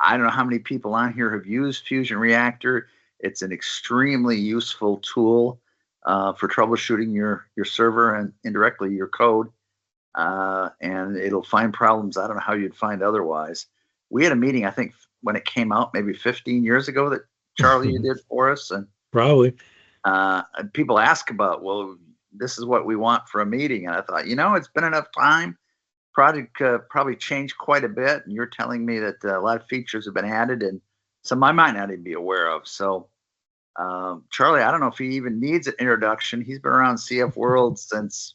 I don't know how many people on here have used FusionReactor. It's an extremely useful tool for troubleshooting your server and indirectly your code. And it'll find problems I don't know how you'd find otherwise. We had a meeting, I think, when it came out, maybe 15 years ago, that Charlie you did for us, and Probably. people ask about, well, this is what we want for a meeting, and I thought, it's been enough time. Project probably changed quite a bit, and you're telling me that a lot of features have been added, and some I might not even be aware of. So, Charlie, I don't know if he even needs an introduction. He's been around CF World since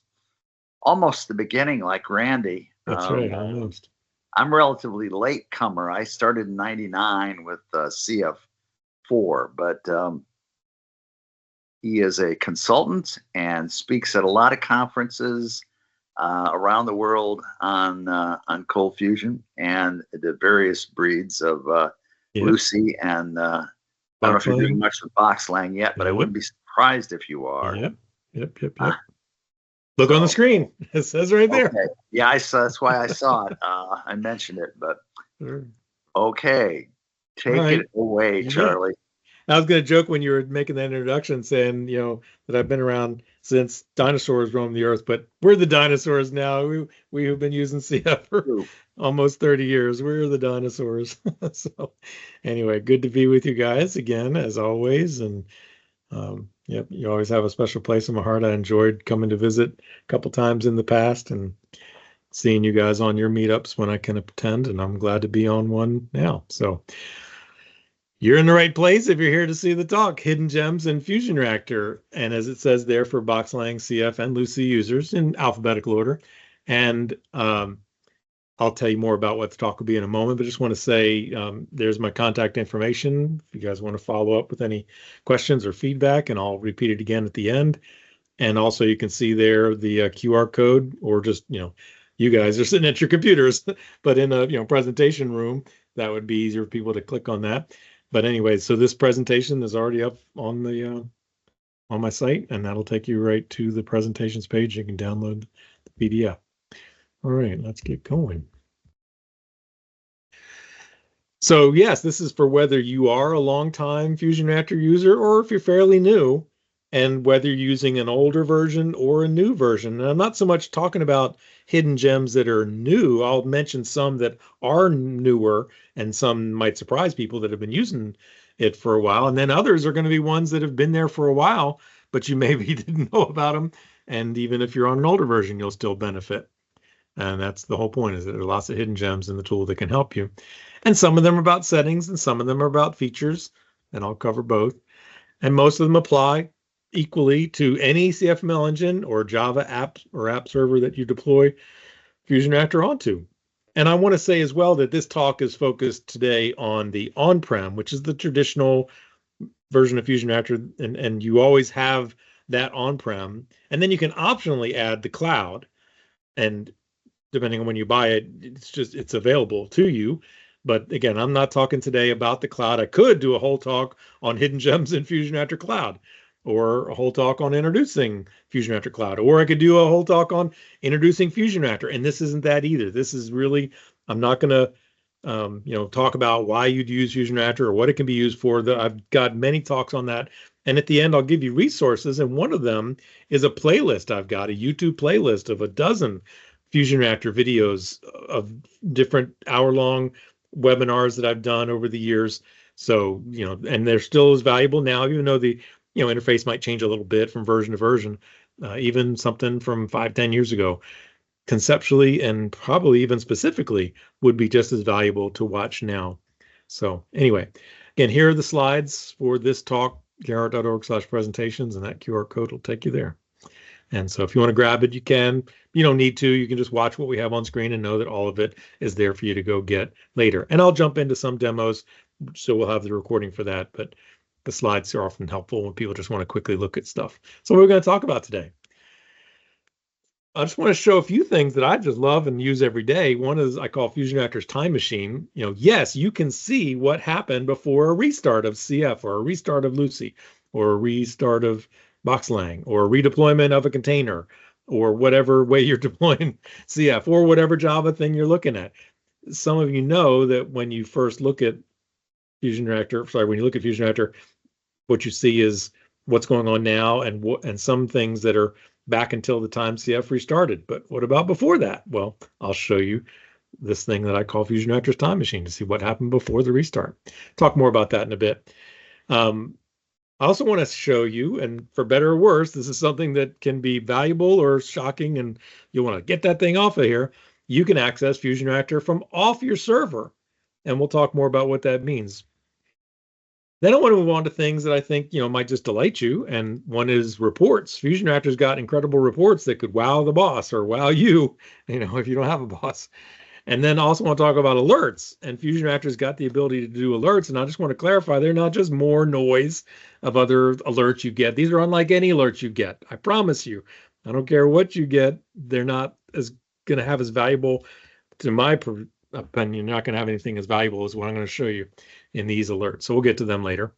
almost the beginning, like Randy. That's right, almost. I'm relatively late comer. I started in '99 with CF4, but he is a consultant and speaks at a lot of conferences around the world on cold fusion and the various breeds of Lucee and I don't know if you're doing much with BoxLang yet, but I wouldn't be surprised if you are. Yep. Look on the screen. It says right there. Okay. Yeah, I saw. That's why I saw it. I mentioned it, but okay, take it away, Charlie. I was going to joke when you were making that introduction, saying that I've been around since dinosaurs roamed the earth, but we're the dinosaurs now. We have been using CF for almost 30 years. We're the dinosaurs. So, anyway, good to be with you guys again, as always, and. Yep, you always have a special place in my heart. I enjoyed coming to visit a couple times in the past and seeing you guys on your meetups when I can attend, and I'm glad to be on one now. So you're in the right place if you're here to see the talk, Hidden Gems in FusionReactor. And as it says there, for BoxLang, CF, and Lucee users in alphabetical order. And I'll tell you more about what the talk will be in a moment, but just want to say there's my contact information if you guys want to follow up with any questions or feedback, and I'll repeat it again at the end. And also you can see there the QR code, or just, you guys are sitting at your computers, but in a presentation room, that would be easier for people to click on that. But anyway, so this presentation is already up on the on my site, and that'll take you right to the presentations page. You can download the PDF. All right, let's get going. So yes, this is for whether you are a long-time FusionReactor user or if you're fairly new, and whether you're using an older version or a new version. And I'm not so much talking about hidden gems that are new. I'll mention some that are newer, and some might surprise people that have been using it for a while. And then others are going to be ones that have been there for a while, but you maybe didn't know about them. And even if you're on an older version, you'll still benefit. And that's the whole point, is that there are lots of hidden gems in the tool that can help you. And some of them are about settings, and some of them are about features, and I'll cover both. And most of them apply equally to any CFML engine or Java app or app server that you deploy FusionReactor onto. And I want to say as well that this talk is focused today on the on-prem, which is the traditional version of FusionReactor, and you always have that on-prem. And then you can optionally add the cloud, and depending on when you buy it, it's available to you. But again, I'm not talking today about the cloud. I could do a whole talk on hidden gems in FusionReactor Cloud, or a whole talk on introducing FusionReactor Cloud, or I could do a whole talk on introducing FusionReactor. And this isn't that either. This is really, I'm not going to talk about why you'd use FusionReactor or what it can be used for. I've got many talks on that. And at the end, I'll give you resources. And one of them is a playlist. I've got a YouTube playlist of a dozen FusionReactor videos of different hour-long webinars that I've done over the years. So, and they're still as valuable now, even though the interface might change a little bit from version to version, even something from 5-10 years ago, conceptually and probably even specifically would be just as valuable to watch now. So anyway, again, here are the slides for this talk, arehart.org/presentations, and that QR code will take you there. And so if you want to grab it, you can. You don't need to. You can just watch what we have on screen and know that all of it is there for you to go get later. And I'll jump into some demos, so we'll have the recording for that. But the slides are often helpful when people just want to quickly look at stuff. So what we're going to talk about today. I just want to show a few things that I just love and use every day. One is I call FusionReactor's time machine. Yes, you can see what happened before a restart of CF or a restart of Lucee or a restart of BoxLang or a redeployment of a container or whatever way you're deploying CF or whatever Java thing you're looking at. some of you know that when you first look at FusionReactor, when you look at FusionReactor, what you see is what's going on now and some things that are back until the time CF restarted. But what about before that? Well, I'll show you this thing that I call FusionReactor's time machine to see what happened before the restart. Talk more about that in a bit. I also want to show you, and for better or worse, this is something that can be valuable or shocking, and you'll want to get that thing off of here. You can access FusionReactor from off your server, and we'll talk more about what that means. Then I want to move on to things that I think, might just delight you, and one is reports. FusionReactor's got incredible reports that could wow the boss or wow you, if you don't have a boss. And then I also want to talk about alerts, and FusionReactor's got the ability to do alerts. And I just want to clarify, they're not just more noise of other alerts you get. These are unlike any alerts you get. I promise you, I don't care what you get. They're not going to have as valuable, to my opinion, not going to have anything as valuable as what I'm going to show you in these alerts. So we'll get to them later.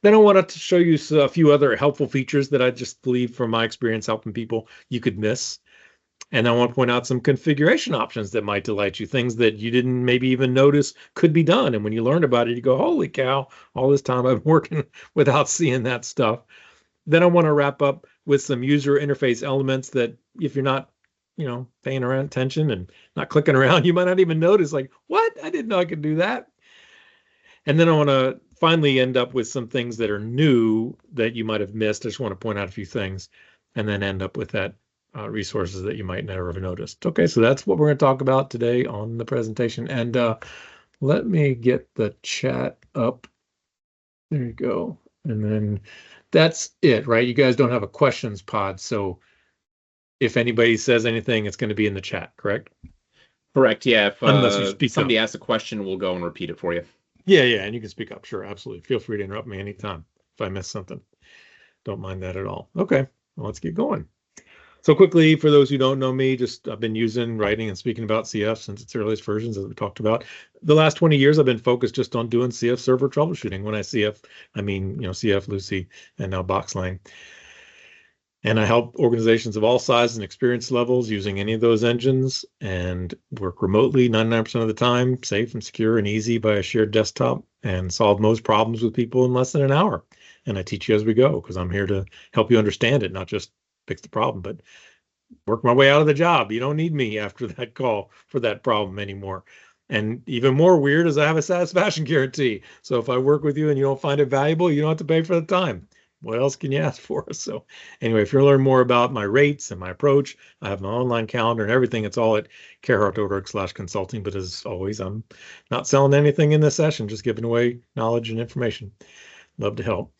Then I wanted to show you a few other helpful features that I just believe from my experience helping people you could miss. And I want to point out some configuration options that might delight you, things that you didn't maybe even notice could be done. And when you learn about it, you go, holy cow, all this time I've been working without seeing that stuff. Then I want to wrap up with some user interface elements that if you're not, paying attention and not clicking around, you might not even notice, like, what? I didn't know I could do that. And then I want to finally end up with some things that are new that you might have missed. I just want to point out a few things and then end up with that resources that you might never have noticed. Okay, so that's what we're going to talk about today on the presentation. And let me get the chat up. There you go. And then that's it, right? You guys don't have a questions pod, so if anybody says anything, it's going to be in the chat, correct? Correct, yeah. If unless you speak somebody up. asks a question, we'll go and repeat it for you. Yeah, and you can speak up. Sure, absolutely. Feel free to interrupt me anytime if I miss something. Don't mind that at all. Okay, well, let's get going. So quickly, for those who don't know me, I've been writing and speaking about CF since its earliest versions, as we talked about. The last 20 years, I've been focused just on doing CF server troubleshooting. When I CF, I mean, CF, Lucee, and now BoxLang. And I help organizations of all sizes and experience levels using any of those engines and work remotely 99% of the time, safe and secure and easy by a shared desktop, and solve most problems with people in less than an hour. And I teach you as we go because I'm here to help you understand it, not just fix the problem, but work my way out of the job. You don't need me after that call for that problem anymore. And even more weird is I have a satisfaction guarantee. So if I work with you and you don't find it valuable, you don't have to pay for the time. What else can you ask for? So anyway, if you learn more about my rates and my approach, I have my online calendar and everything. It's all at arehart.org/consulting. But as always, I'm not selling anything in this session, just giving away knowledge and information. Love to help.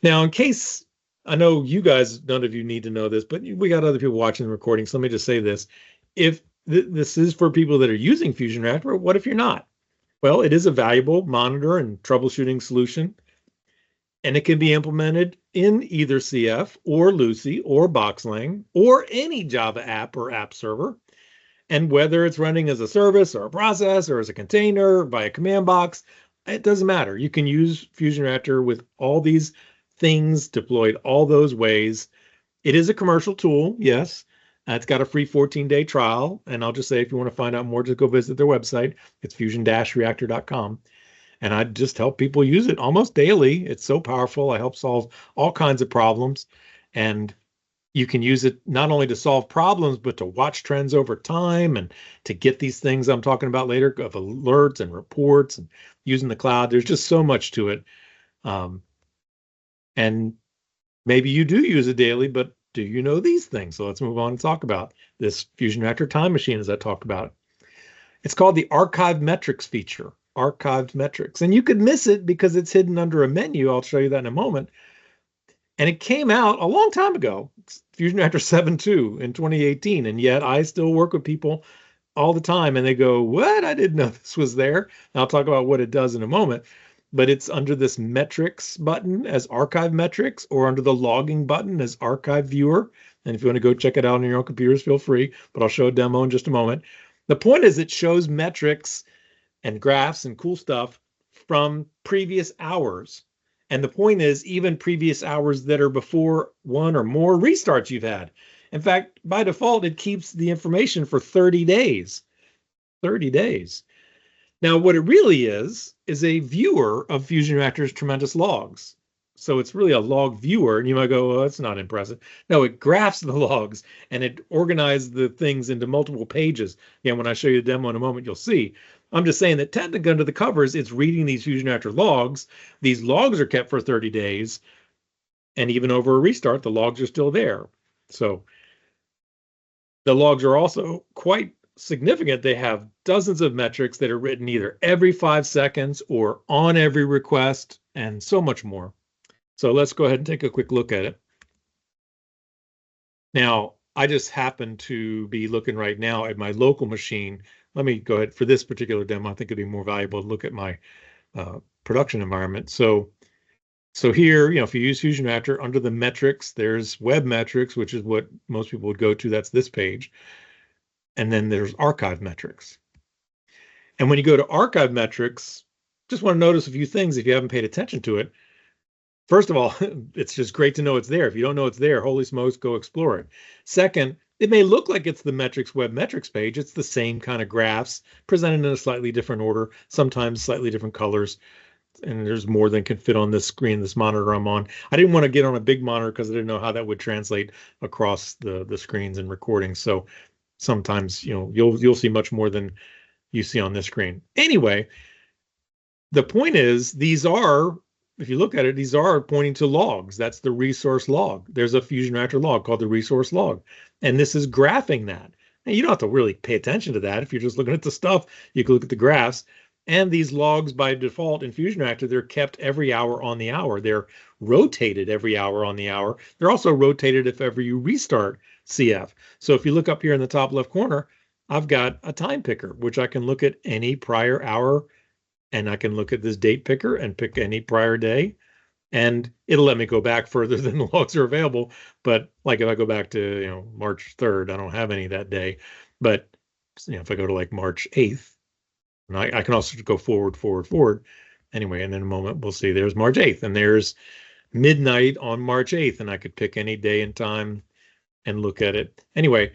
Now, in case I know you guys, none of you need to know this, but we got other people watching the recording. So let me just say this. If this is for people that are using FusionReactor, what if you're not? Well, it is a valuable monitor and troubleshooting solution. And it can be implemented in either CF or Lucee or BoxLang or any Java app or app server. And whether it's running as a service or a process or as a container or by a command box, it doesn't matter. You can use FusionReactor with all these things deployed all those ways. It is a commercial tool, yes. It's got a free 14-day trial. And I'll just say, if you want to find out more, just go visit their website. It's fusion-reactor.com. And I just help people use it almost daily. It's so powerful. I help solve all kinds of problems. And you can use it not only to solve problems, but to watch trends over time and to get these things I'm talking about later of alerts and reports and using the cloud. There's just so much to it. And maybe you do use it daily, but do you know these things? So let's move on and talk about this FusionReactor time machine as I talked about. It's called the Archive Metrics feature. Archived metrics. And you could miss it because it's hidden under a menu. I'll show you that in a moment. And it came out a long time ago, FusionReactor 7.2 in 2018. And yet I still work with people all the time and they go, what? I didn't know this was there. And I'll talk about what it does in a moment. But it's under this metrics button as archive metrics or under the logging button as archive viewer. And if you want to go check it out on your own computers, feel free. But I'll show a demo in just a moment. The point is it shows metrics and graphs and cool stuff from previous hours. And the point is even previous hours that are before one or more restarts you've had. In fact, by default, it keeps the information for 30 days. 30 days. Now, what it really is a viewer of FusionReactor's tremendous logs. So it's really a log viewer, and you might go, well, that's not impressive. No, it graphs the logs, and it organizes the things into multiple pages. Again, when I show you the demo in a moment, you'll see. I'm just saying that technically under the covers, it's reading these FusionReactor logs. These logs are kept for 30 days, and even over a restart, the logs are still there. So the logs are also quite significant. They have dozens of metrics that are written either every 5 seconds or on every request, and so much more. So let's go ahead and take a quick look at it. Now, I just happen to be looking right now at my local machine. Let me go ahead for this particular demo. I think it'd be more valuable to look at my production environment. So here, if you use FusionReactor, under the metrics, there's web metrics, which is what most people would go to. That's this page. And then there's archive metrics. And when you go to archive metrics, just want to notice a few things if you haven't paid attention to it. First of all, it's just great to know it's there. If you don't know it's there, holy smokes, go explore it. Second, it may look like it's the metrics web metrics page. It's the same kind of graphs presented in a slightly different order, sometimes slightly different colors. And there's more than can fit on this screen, this monitor I'm on. I didn't want to get on a big monitor because I didn't know how that would translate across the screens and recordings. So sometimes, you'll see much more than you see on this screen. Anyway, the point is, these are, if you look at it, these are pointing to logs. That's the resource log. There's a FusionReactor log called the resource log. And this is graphing that. And you don't have to really pay attention to that. If you're just looking at the stuff, you can look at the graphs. And these logs by default in FusionReactor, they're kept every hour on the hour. They're rotated every hour on the hour. They're also rotated if ever you restart CF. So if you look up here in the top left corner, I've got a time picker, which I can look at any prior hour, and I can look at this date picker and pick any prior day, and it'll let me go back further than the logs are available. But like if I go back to March 3rd, I don't have any that day. But if I go to like March 8th, and I can also go forward. Anyway, and in a moment, we'll see there's March 8th, and there's midnight on March 8th, and I could pick any day and time and look at it. Anyway,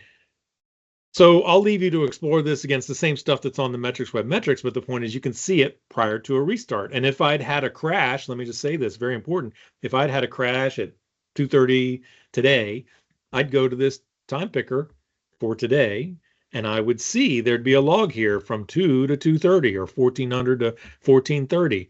so I'll leave you to explore this against the same stuff that's on the metrics web metrics, but the point is you can see it prior to a restart. And if I'd had a crash, let me just say this, very important. If I'd had a crash at 2:30 today, I'd go to this time picker for today, and I would see there'd be a log here from 2 to 2:30 or 1400 to 1430.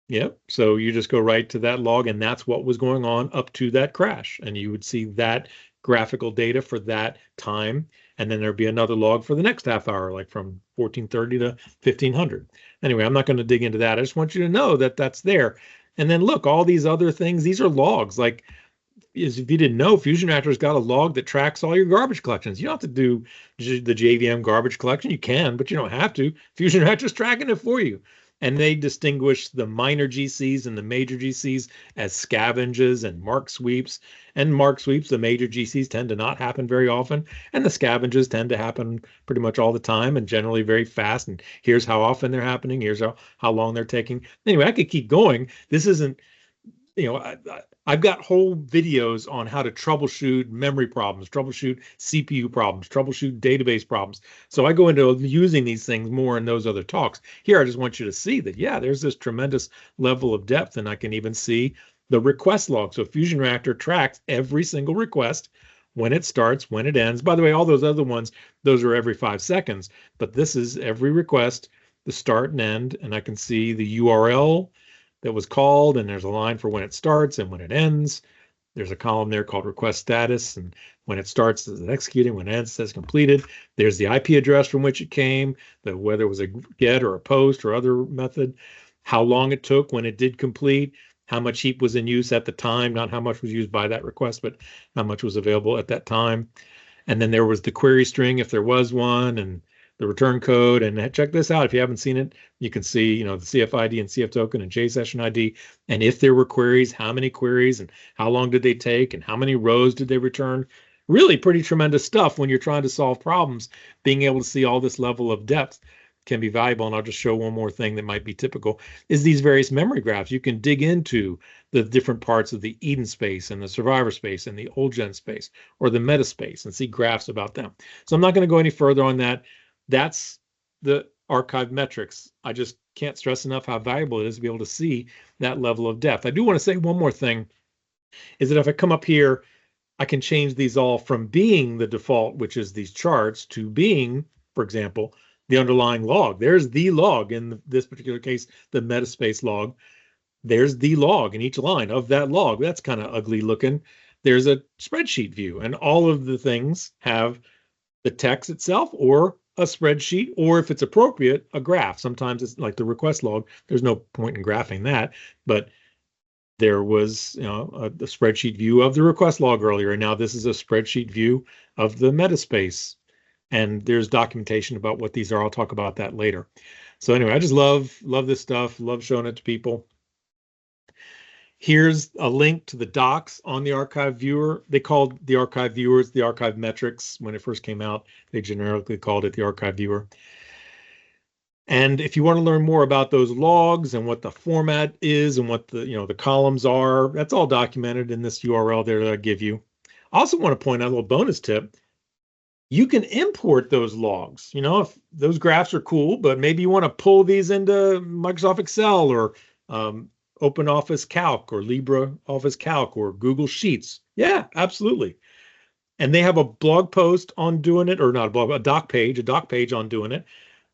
Yep. So you just go right to that log, and that's what was going on up to that crash. And you would see that graphical data for that time. And then there'd be another log for the next half hour, like from 1430 to 1500. Anyway, I'm not going to dig into that. I just want you to know that that's there. And then look, all these other things, these are logs. Like, if you didn't know, FusionReactor's got a log that tracks all your garbage collections. You don't have to do the JVM garbage collection. You can, but you don't have to. FusionReactor's tracking it for you. And they distinguish the minor GCs and the major GCs as scavenges and mark sweeps. And mark sweeps, the major GCs tend to not happen very often. And the scavenges tend to happen pretty much all the time and generally very fast. And here's how often they're happening. Here's how long they're taking. Anyway, I could keep going. This isn't, I've got whole videos on how to troubleshoot memory problems, troubleshoot CPU problems, troubleshoot database problems. So I go into using these things more in those other talks. Here, I just want you to see that, yeah, there's this tremendous level of depth, and I can even see the request log. So FusionReactor tracks every single request, when it starts, when it ends. By the way, all those other ones, those are every 5 seconds, but this is every request, the start and end, and I can see the URL that was called, and there's a line for when it starts and when it ends. There's a column there called request status, and when it starts, it's executing, when it ends, it says completed. There's the IP address from which it came, whether it was a get or a post or other method, how long it took when it did complete, how much heap was in use at the time, not how much was used by that request, but how much was available at that time. And then there was the query string, if there was one, and the return code. And check this out. If you haven't seen it, you can see, the CF ID and CF token and JSession ID. And if there were queries, how many queries and how long did they take and how many rows did they return? Really pretty tremendous stuff when you're trying to solve problems. Being able to see all this level of depth can be valuable. And I'll just show one more thing that might be typical is these various memory graphs. You can dig into the different parts of the Eden space and the survivor space and the old gen space or the meta space and see graphs about them. So I'm not going to go any further on that. That's the archive metrics. I just can't stress enough how valuable it is to be able to see that level of depth. I do want to say one more thing, is that if I come up here, I can change these all from being the default, which is these charts, to being, for example, the underlying log. There's the log in this particular case, the Metaspace log. There's the log in each line of that log. That's kind of ugly looking. There's a spreadsheet view, and all of the things have the text itself or a spreadsheet, or if it's appropriate, a graph. Sometimes it's like the request log. There's no point in graphing that, but there was, a spreadsheet view of the request log earlier, and now this is a spreadsheet view of the Metaspace. And there's documentation about what these are. I'll talk about that later. So anyway, I just love this stuff. Love showing it to people. Here's a link to the docs on the archive viewer. They called the archive viewers the archive metrics. When it first came out, they generically called it the archive viewer. And if you want to learn more about those logs and what the format is and what the columns are, that's all documented in this URL there that I give you. I also want to point out a little bonus tip. You can import those logs. If those graphs are cool, but maybe you want to pull these into Microsoft Excel or OpenOffice Calc or LibreOffice Calc or Google Sheets. Yeah, absolutely. And they have a blog post on doing it, or not a blog, a doc page on doing it.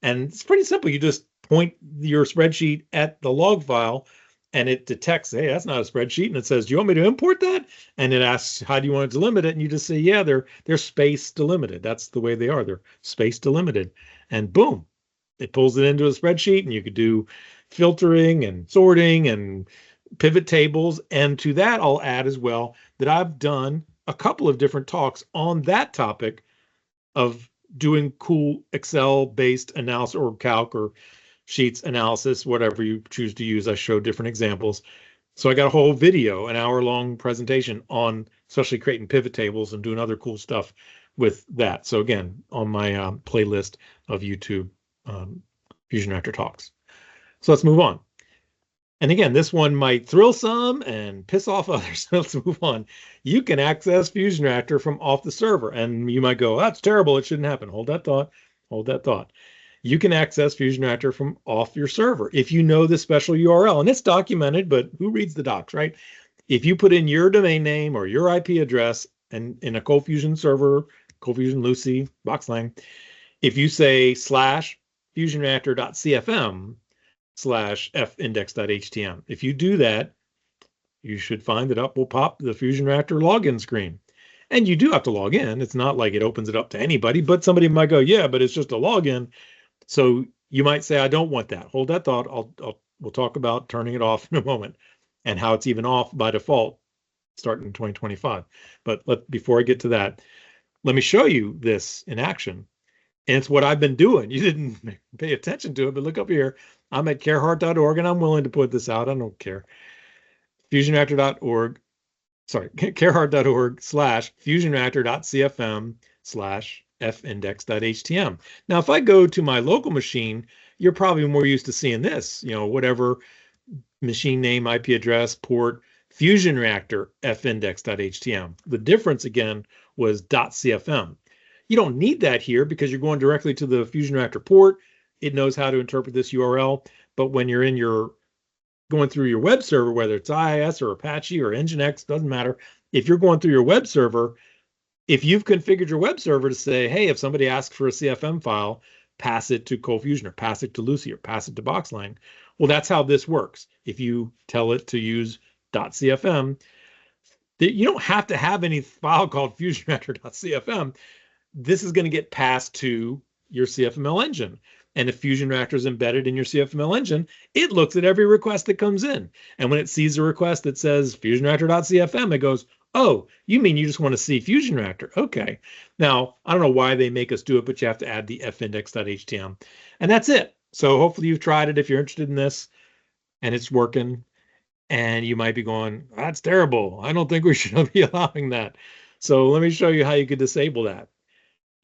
And it's pretty simple. You just point your spreadsheet at the log file and it detects, hey, that's not a spreadsheet. And it says, do you want me to import that? And it asks, how do you want it delimited? And you just say, yeah, they're space delimited. That's the way they are. They're space delimited. And boom, it pulls it into a spreadsheet, and you could do filtering and sorting and pivot tables. And to that, I'll add as well that I've done a couple of different talks on that topic of doing cool Excel-based analysis or calc or sheets analysis, whatever you choose to use. I show different examples. So I got a whole video, an hour-long presentation on especially creating pivot tables and doing other cool stuff with that. So again, on my playlist of YouTube FusionReactor talks. So let's move on. And again, this one might thrill some and piss off others. So let's move on. You can access FusionReactor from off the server. And you might go, that's terrible. It shouldn't happen. Hold that thought. Hold that thought. You can access FusionReactor from off your server if you know the special URL. And it's documented, but who reads the docs, right? If you put in your domain name or your IP address and in a ColdFusion server, ColdFusion, Lucee, BoxLang, if you say /FusionReactor.cfm/findex.htm. If you do that, you should find that up will pop the FusionReactor login screen. And you do have to log in. It's not like it opens it up to anybody, but somebody might go, yeah, but it's just a login. So you might say, I don't want that. Hold that thought. We'll talk about turning it off in a moment and how it's even off by default starting in 2025. But before I get to that, let me show you this in action. And it's what I've been doing. You didn't pay attention to it, but look up here. I'm at Arehart.org, and I'm willing to put this out. I don't care. FusionReactor.org, sorry, Arehart.org/FusionReactor.cfm/findex.htm. Now, if I go to my local machine, you're probably more used to seeing this, whatever machine name, IP address, port, FusionReactor findex.htm. The difference, again, was .cfm. You don't need that here because you're going directly to the FusionReactor port. It knows how to interpret this URL. But when you're going through your web server, whether it's IIS or Apache or Nginx, doesn't matter. If you're going through your web server, if you've configured your web server to say, hey, if somebody asks for a CFM file, pass it to ColdFusion or pass it to Lucee or pass it to BoxLang. Well, that's how this works. If you tell it to use .cfm, you don't have to have any file called FusionReactor.cfm. This is going to get passed to your CFML engine. And if FusionReactor is embedded in your CFML engine, it looks at every request that comes in. And when it sees a request that says FusionReactor.cfm, it goes, oh, you mean you just want to see FusionReactor? Okay. Now, I don't know why they make us do it, but you have to add the findex.htm. And that's it. So hopefully you've tried it if you're interested in this and it's working. And you might be going, that's terrible. I don't think we should be allowing that. So let me show you how you could disable that.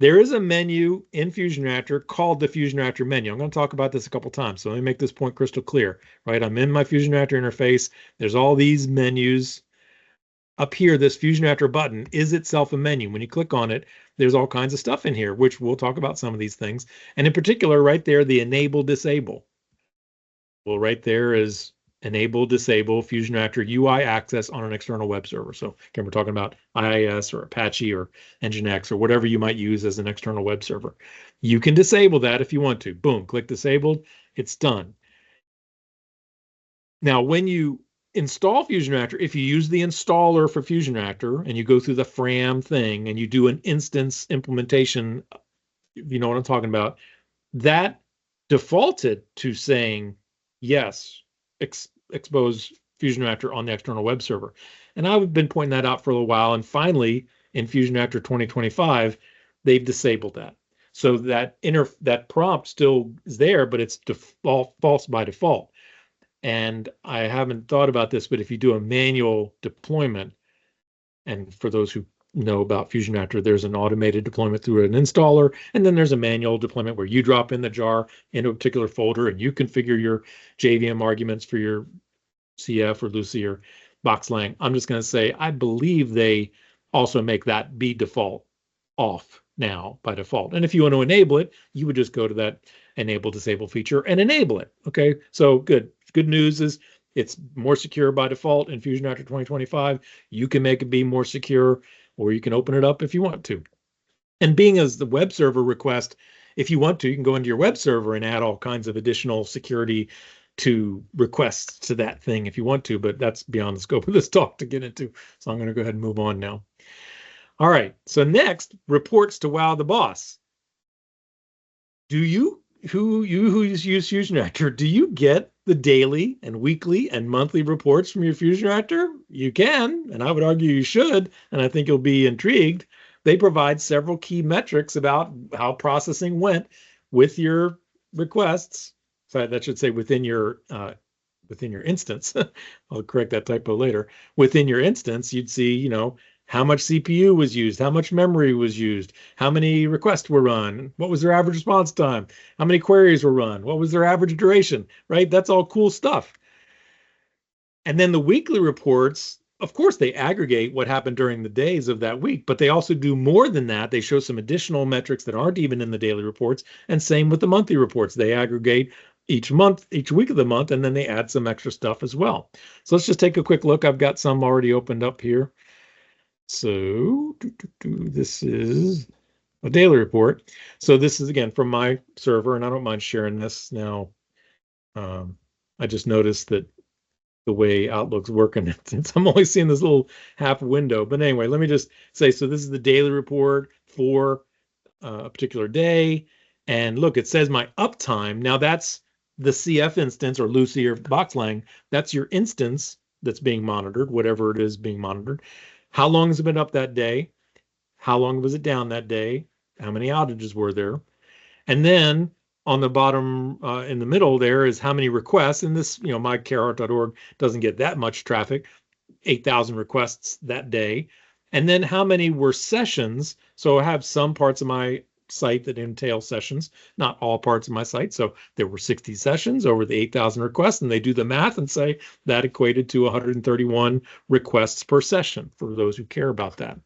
There is a menu in FusionReactor called the FusionReactor menu. I'm going to talk about this a couple times, so let me make this point crystal clear. Right, I'm in my FusionReactor interface. There's all these menus. up here, this FusionReactor button is itself a menu. When you click on it, there's all kinds of stuff in here, which we'll talk about some of these things. And in particular, right there, the enable disable. Well, right there is enable disable FusionReactor UI access on an external web server. So again, we're talking about IIS or Apache or Nginx or whatever you might use as an external web server. You can disable that if you want to. Boom, click disabled. It's done. Now, when you install FusionReactor, if you use the installer for FusionReactor and you go through the FRAM thing and you do an instance implementation, you know what I'm talking about, that defaulted to saying, yes, expose FusionReactor on the external web server. And I've been pointing that out for a little while. And finally, in FusionReactor 2025, they've disabled that. So that prompt still is there, but it's false by default. And I haven't thought about this, but if you do a manual deployment, and for those who know about FusionReactor, there's an automated deployment through an installer, and then there's a manual deployment where you drop in the jar into a particular folder and you configure your JVM arguments for your CF or Lucee or BoxLang. I'm just going to say, I believe they also make that be default off now by default. And if you want to enable it, you would just go to that enable disable feature and enable it. Okay, so good. Good news is it's more secure by default in FusionReactor 2025. You can make it be more secure, or you can open it up if you want to. And being as the web server request, if you want to, you can go into your web server and add all kinds of additional security to requests to that thing if you want to, but that's beyond the scope of this talk to get into. So I'm going to go ahead and move on now. All right, so next, reports to wow the boss. Who use FusionReactor, do you get the daily and weekly and monthly reports from your FusionReactor? You can, and I would argue you should, and I think you'll be intrigued. They provide several key metrics about how processing went with your requests. So that should say within your instance. I'll correct that typo later. Within your instance, you'd see, how much CPU was used, how much memory was used, how many requests were run, what was their average response time, how many queries were run, what was their average duration, right? That's all cool stuff. And then the weekly reports, of course, they aggregate what happened during the days of that week, but they also do more than that. They show some additional metrics that aren't even in the daily reports, and same with the monthly reports. They aggregate each month, each week of the month, and then they add some extra stuff as well. So let's just take a quick look. I've got some already opened up here. So this is a daily report. So this is, again, from my server, and I don't mind sharing this now. I just noticed that the way Outlook's working, I'm only seeing this little half window. But anyway, let me just say, so this is the daily report for a particular day. And look, it says my uptime. Now that's the CF instance or Lucee or BoxLang. That's your instance that's being monitored, whatever it is being monitored. How long has it been up that day? How long was it down that day? How many outages were there? And then on the bottom in the middle there is how many requests. And this, myarehart.org doesn't get that much traffic, 8,000 requests that day. And then how many were sessions? So I have some parts of my site that entail sessions, not all parts of my site. So there were 60 sessions over the 8,000 requests, and they do the math and say that equated to 131 requests per session for those who care about that.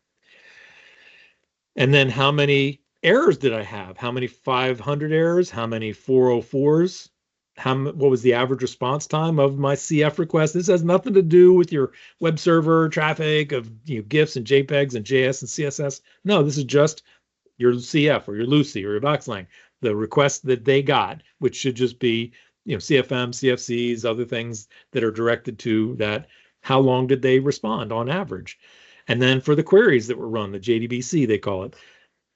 And then how many errors did I have? How many 500 errors? How many 404s? What was the average response time of my CF request? This has nothing to do with your web server traffic of GIFs and JPEGs and JS and CSS. No, this is just your CF or your Lucee or your BoxLang, the request that they got, which should just be, CFM, CFCs, other things that are directed to that. How long did they respond on average? And then for the queries that were run, the JDBC, they call it,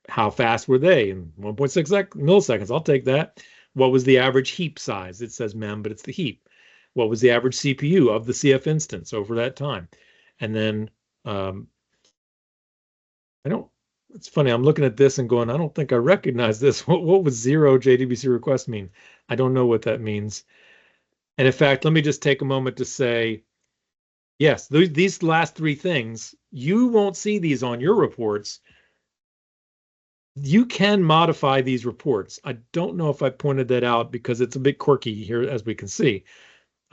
how fast were they? In 1.6 milliseconds, I'll take that. What was the average heap size? It says mem, but it's the heap. What was the average CPU of the CF instance over that time? And then it's funny, I'm looking at this and going, I don't think I recognize this. What was 0 JDBC request mean? I don't know what that means. And in fact, let me just take a moment to say, yes, these last three things, you won't see these on your reports. You can modify these reports. I don't know if I pointed that out because it's a bit quirky here, as we can see.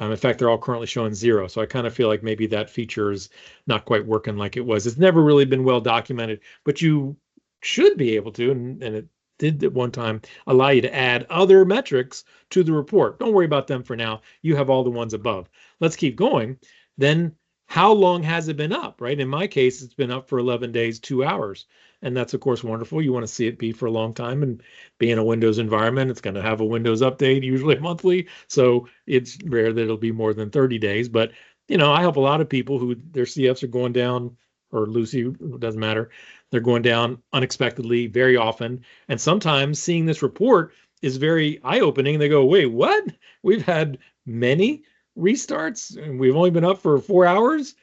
In fact, they're all currently showing 0. So I kind of feel like maybe that feature is not quite working like it was. It's never really been well documented, but you should be able to, and it did at one time allow you to add other metrics to the report. Don't worry about them for now. You have all the ones above. Let's keep going. Then how long has it been up, right? In my case, it's been up for 11 days, 2 hours. And that's, of course, wonderful. You want to see it be for a long time and be in a Windows environment. It's going to have a Windows update, usually monthly. So it's rare that it'll be more than 30 days. But, I help a lot of people who their CFs are going down, or Lucee, it doesn't matter. They're going down unexpectedly very often. And sometimes seeing this report is very eye-opening. They go, wait, what? We've had many restarts and we've only been up for 4 hours.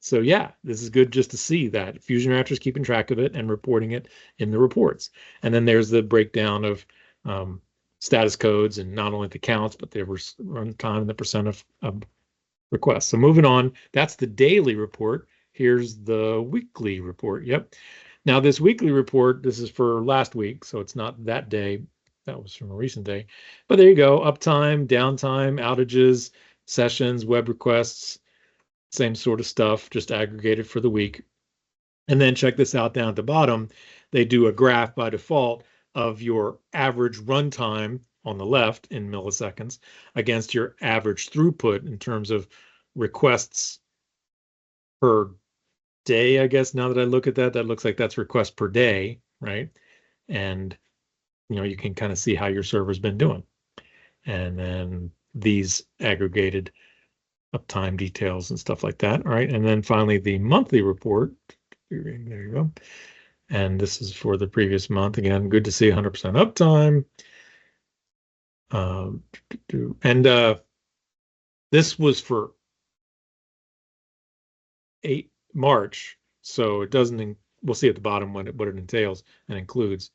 So yeah, this is good just to see that FusionReactor is keeping track of it and reporting it in the reports. And then there's the breakdown of status codes and not only the counts, but the runtime and the percent of requests. So moving on, that's the daily report. Here's the weekly report. Yep. Now this weekly report, this is for last week, so it's not that day. That was from a recent day. But there you go, uptime, downtime, outages, sessions, web requests, same sort of stuff, just aggregated for the week. And then check this out down at the bottom. They do a graph by default of your average runtime on the left in milliseconds against your average throughput in terms of requests per day, I guess. Now that I look at that, that looks like that's requests per day, right? And, you can kind of see how your server's been doing. And then these aggregated uptime details and stuff like that. All right. And then finally, the monthly report. There you go. And this is for the previous month. Again, good to see 100% uptime. And this was for March. So it doesn't, we'll see at the bottom what it entails and includes.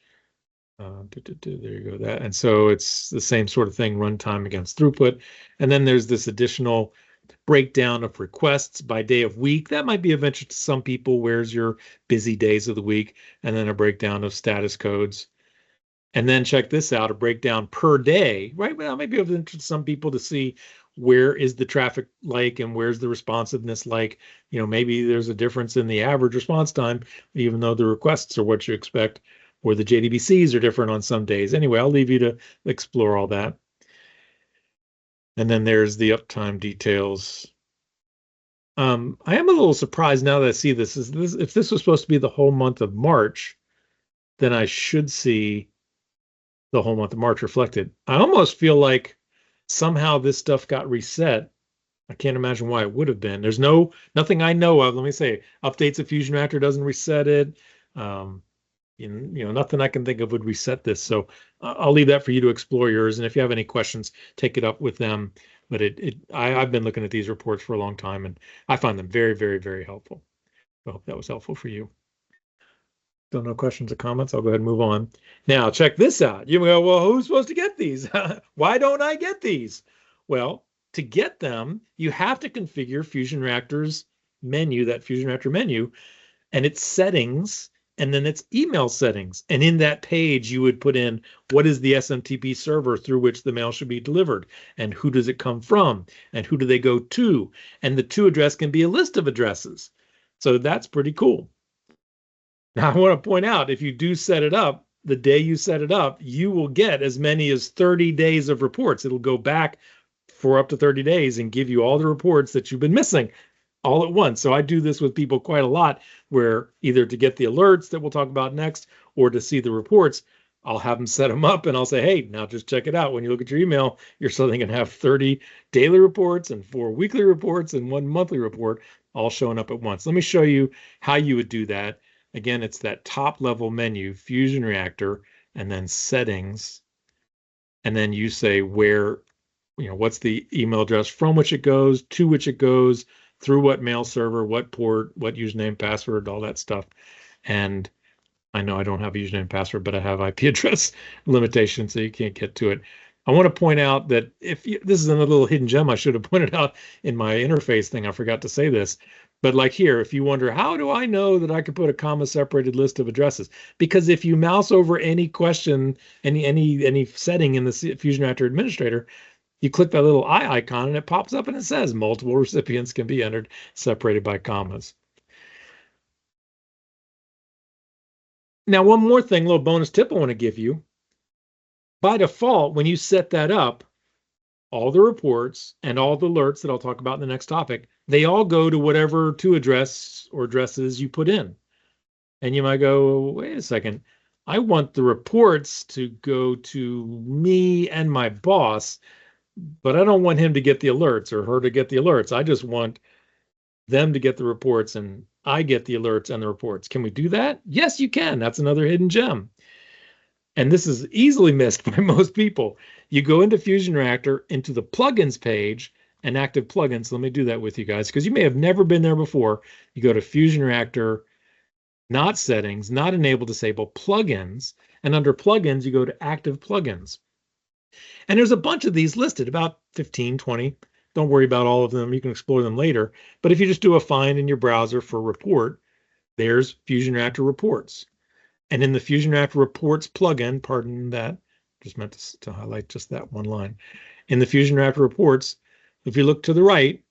There you go. That. And so it's the same sort of thing, runtime against throughput. And then there's this additional breakdown of requests by day of week. That might be of interest to some people. Where's your busy days of the week? And then a breakdown of status codes. And then check this out, a breakdown per day, right? Well, that might be of interest to some people to see where is the traffic like and where's the responsiveness like. Maybe there's a difference in the average response time, even though the requests are what you expect, or the JDBCs are different on some days. Anyway, I'll leave you to explore all that. And then there's the uptime details. I am a little surprised now that I see this. If this was supposed to be the whole month of March, then I should see the whole month of March reflected. I almost feel like somehow this stuff got reset. I can't imagine why it would have been. There's nothing I know of. Let me say, updates of FusionReactor doesn't reset it. Nothing I can think of would reset this. So I'll leave that for you to explore yours. And if you have any questions, take it up with them. But I've been looking at these reports for a long time, and I find them very, very, very helpful. I hope that was helpful for you. Still no questions or comments? I'll go ahead and move on. Now, check this out. You go, well, who's supposed to get these? Why don't I get these? Well, to get them, you have to configure FusionReactor's menu, that FusionReactor menu, and its settings, and then its email settings. And in that page, you would put in what is the SMTP server through which the mail should be delivered, and who does it come from, and who do they go to? And the to address can be a list of addresses. So that's pretty cool. Now, I want to point out, if you do set it up, the day you set it up, you will get as many as 30 days of reports. It'll go back for up to 30 days and give you all the reports that you've been missing all at once. So I do this with people quite a lot, where either to get the alerts that we'll talk about next or to see the reports, I'll have them set them up and I'll say, hey, now just check it out. When you look at your email, you're suddenly going to have 30 daily reports and 4 weekly reports and 1 monthly report all showing up at once. Let me show you how you would do that. Again, it's that top level menu, FusionReactor, and then settings. And then you say where, what's the email address from which it goes, to which it goes, through what mail server, what port, what username, password, all that stuff. And I know I don't have a username and password, but I have IP address limitation, so you can't get to it. I want to point out that this is another little hidden gem I should have pointed out in my interface thing. I forgot to say this. But like here, if you wonder, how do I know that I could put a comma-separated list of addresses? Because if you mouse over any question, any setting in the FusionReactor administrator, You click that little eye icon and it pops up and it says multiple recipients can be entered, separated by commas. Now, one more thing, a little bonus tip I want to give you. By default, when you set that up, all the reports and all the alerts that I'll talk about in the next topic, they all go to whatever to address or addresses you put in. And you might go, wait a second, I want the reports to go to me and my boss, but I don't want him to get the alerts or her to get the alerts. I just want them to get the reports and I get the alerts and the reports. Can we do that? Yes, you can. That's another hidden gem. And this is easily missed by most people. You go into FusionReactor, into the plugins page and active plugins. Let me do that with you guys, because you may have never been there before. You go to FusionReactor, not settings, not enable, disable, plugins. And under plugins, you go to active plugins. And there's a bunch of these listed, about 15, 20. Don't worry about all of them. You can explore them later. But if you just do a find in your browser for report, there's FusionReactor reports. And in the FusionReactor reports plugin, pardon that, just meant to highlight just that one line. In the FusionReactor reports, if you look to the right,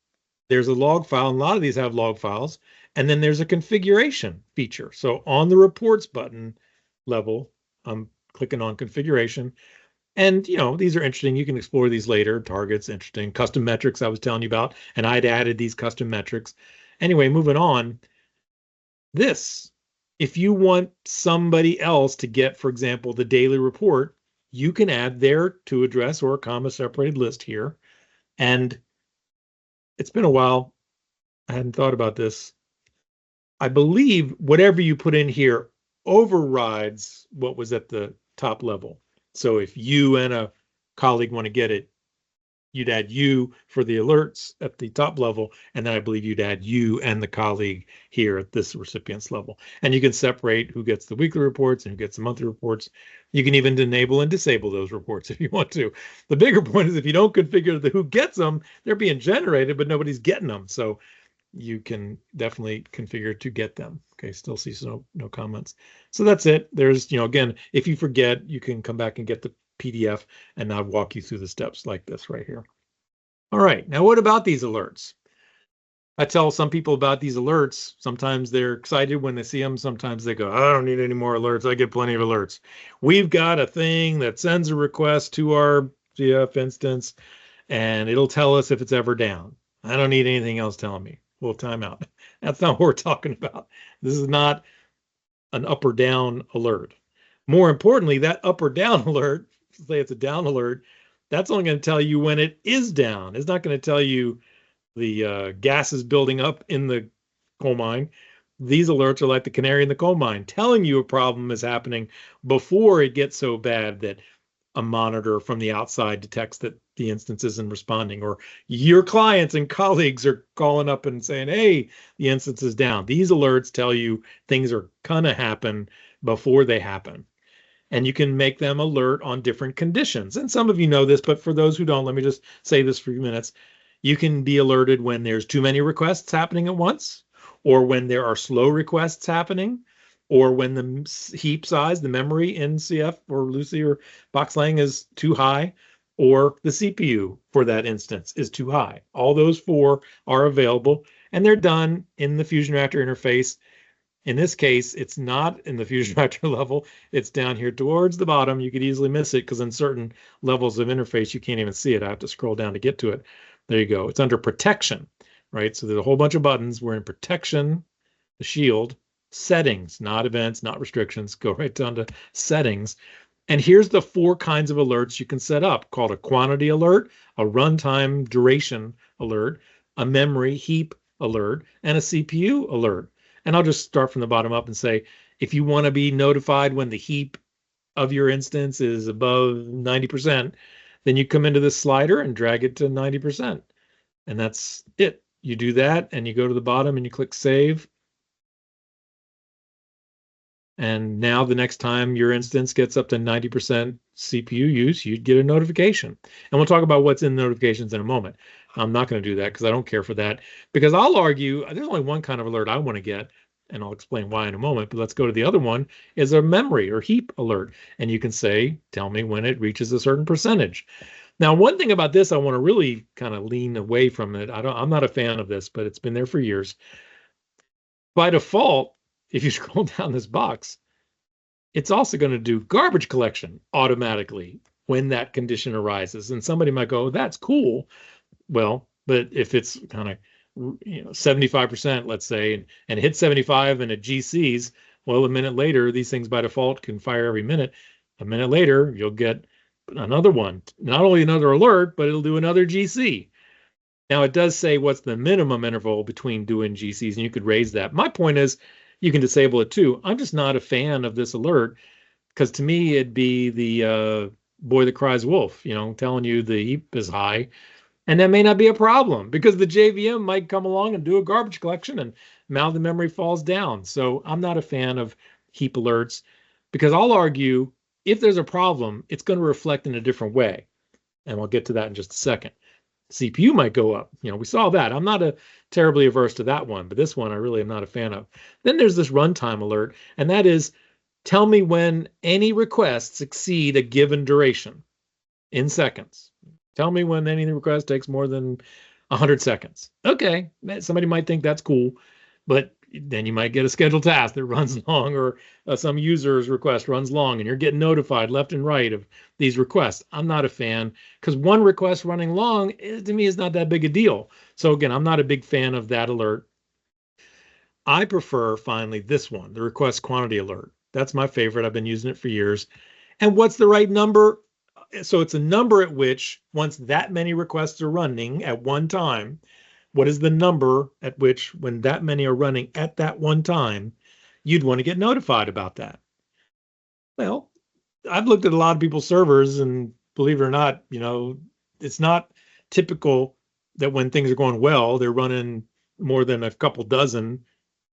there's a log file, and a lot of these have log files. And then there's a configuration feature. So on the reports button level, I'm clicking on configuration. And, you know, these are interesting. You can explore these later. Targets, interesting. Custom metrics I was telling you about. And I'd added these custom metrics. Anyway, moving on. This, if you want somebody else to get, for example, the daily report, you can add their to address or a comma separated list here. And it's been a while. I hadn't thought about this. I believe whatever you put in here overrides what was at the top level. So if you and a colleague want to get it, you'd add you for the alerts at the top level, and then I believe you'd add you and the colleague here at this recipient's level. And you can separate who gets the weekly reports and who gets the monthly reports. You can even enable and disable those reports if you want to. The bigger point is if you don't configure the who gets them, they're being generated, but nobody's getting them. So you can definitely configure to get them. Okay, still see no comments. So that's it. There's, you know, again, if you forget, you can come back and get the PDF and I'll walk you through the steps like this right here. All right, now what about these alerts? I tell some people about these alerts. Sometimes they're excited when they see them. Sometimes they go, I don't need any more alerts. I get plenty of alerts. We've got a thing that sends a request to our CF instance and it'll tell us if it's ever down. I don't need anything else telling me. Well, timeout. That's not what we're talking about. This is not an up or down alert. More importantly, that up or down alert, say it's a down alert, that's only going to tell you when it is down. It's not going to tell you the gas is building up in the coal mine. These alerts are like the canary in the coal mine, telling you a problem is happening before it gets so bad that a monitor from the outside detects that the instance isn't responding, or your clients and colleagues are calling up and saying, hey, the instance is down. These alerts tell you things are gonna happen before they happen. And you can make them alert on different conditions. And some of you know this, but for those who don't, let me just say this for a few minutes. You can be alerted when there's too many requests happening at once, or when there are slow requests happening, or when the heap size, the memory in CF or Lucee or BoxLang is too high, or the CPU for that instance is too high. All those four are available, and they're done in the FusionReactor interface. In this case, it's not in the FusionReactor level. It's down here towards the bottom. You could easily miss it because in certain levels of interface, you can't even see it. I have to scroll down to get to it. There you go. It's under protection, right? So there's a whole bunch of buttons. We're in protection, the shield, settings, not events, not restrictions. Go right down to settings. And here's the four kinds of alerts you can set up, called a quantity alert, a runtime duration alert, a memory heap alert, and a CPU alert. And I'll just start from the bottom up and say, if you want to be notified when the heap of your instance is above 90%, then you come into this slider and drag it to 90%. And that's it. You do that and you go to the bottom and you click save. And now the next time your instance gets up to 90% CPU use, you'd get a notification. And we'll talk about what's in notifications in a moment. I'm not going to do that because I don't care for that. Because I'll argue there's only one kind of alert I want to get, and I'll explain why in a moment. But let's go to the other one, is a memory or heap alert. And you can say, tell me when it reaches a certain percentage. Now, one thing about this, I want to really kind of lean away from it. I'm not a fan of this, but it's been there for years. By default, if you scroll down this box, it's also going to do garbage collection automatically when that condition arises. And somebody might go, that's cool. Well, but if it's kind of 75%, let's say, and hit 75 and it GCs, well, a minute later, these things by default can fire every minute. A minute later, you'll get another one, not only another alert, but it'll do another GC. Now, it does say what's the minimum interval between doing GCs, and you could raise that. My point is, you can disable it too. I'm just not a fan of this alert because to me, it'd be the boy that cries wolf, telling you the heap is high. And that may not be a problem because the JVM might come along and do a garbage collection and now the memory falls down. So I'm not a fan of heap alerts because I'll argue if there's a problem, it's going to reflect in a different way. And we'll get to that in just a second. CPU might go up. We saw that. I'm not terribly averse to that one, but this one I really am not a fan of. Then there's this runtime alert, and that is tell me when any requests exceed a given duration in seconds. Tell me when any request takes more than 100 seconds. Okay, somebody might think that's cool, but then you might get a scheduled task that runs long or some user's request runs long and you're getting notified left and right of these requests. I'm not a fan because one request running long to me is not that big a deal. So again, I'm not a big fan of that alert. I prefer finally this one, the request quantity alert. That's my favorite. I've been using it for years. And what's the right number? So it's a number at which once that many requests are running at one time, what is the number at which when that many are running at that one time, you'd want to get notified about that? Well, I've looked at a lot of people's servers and believe it or not, it's not typical that when things are going well, they're running more than a couple dozen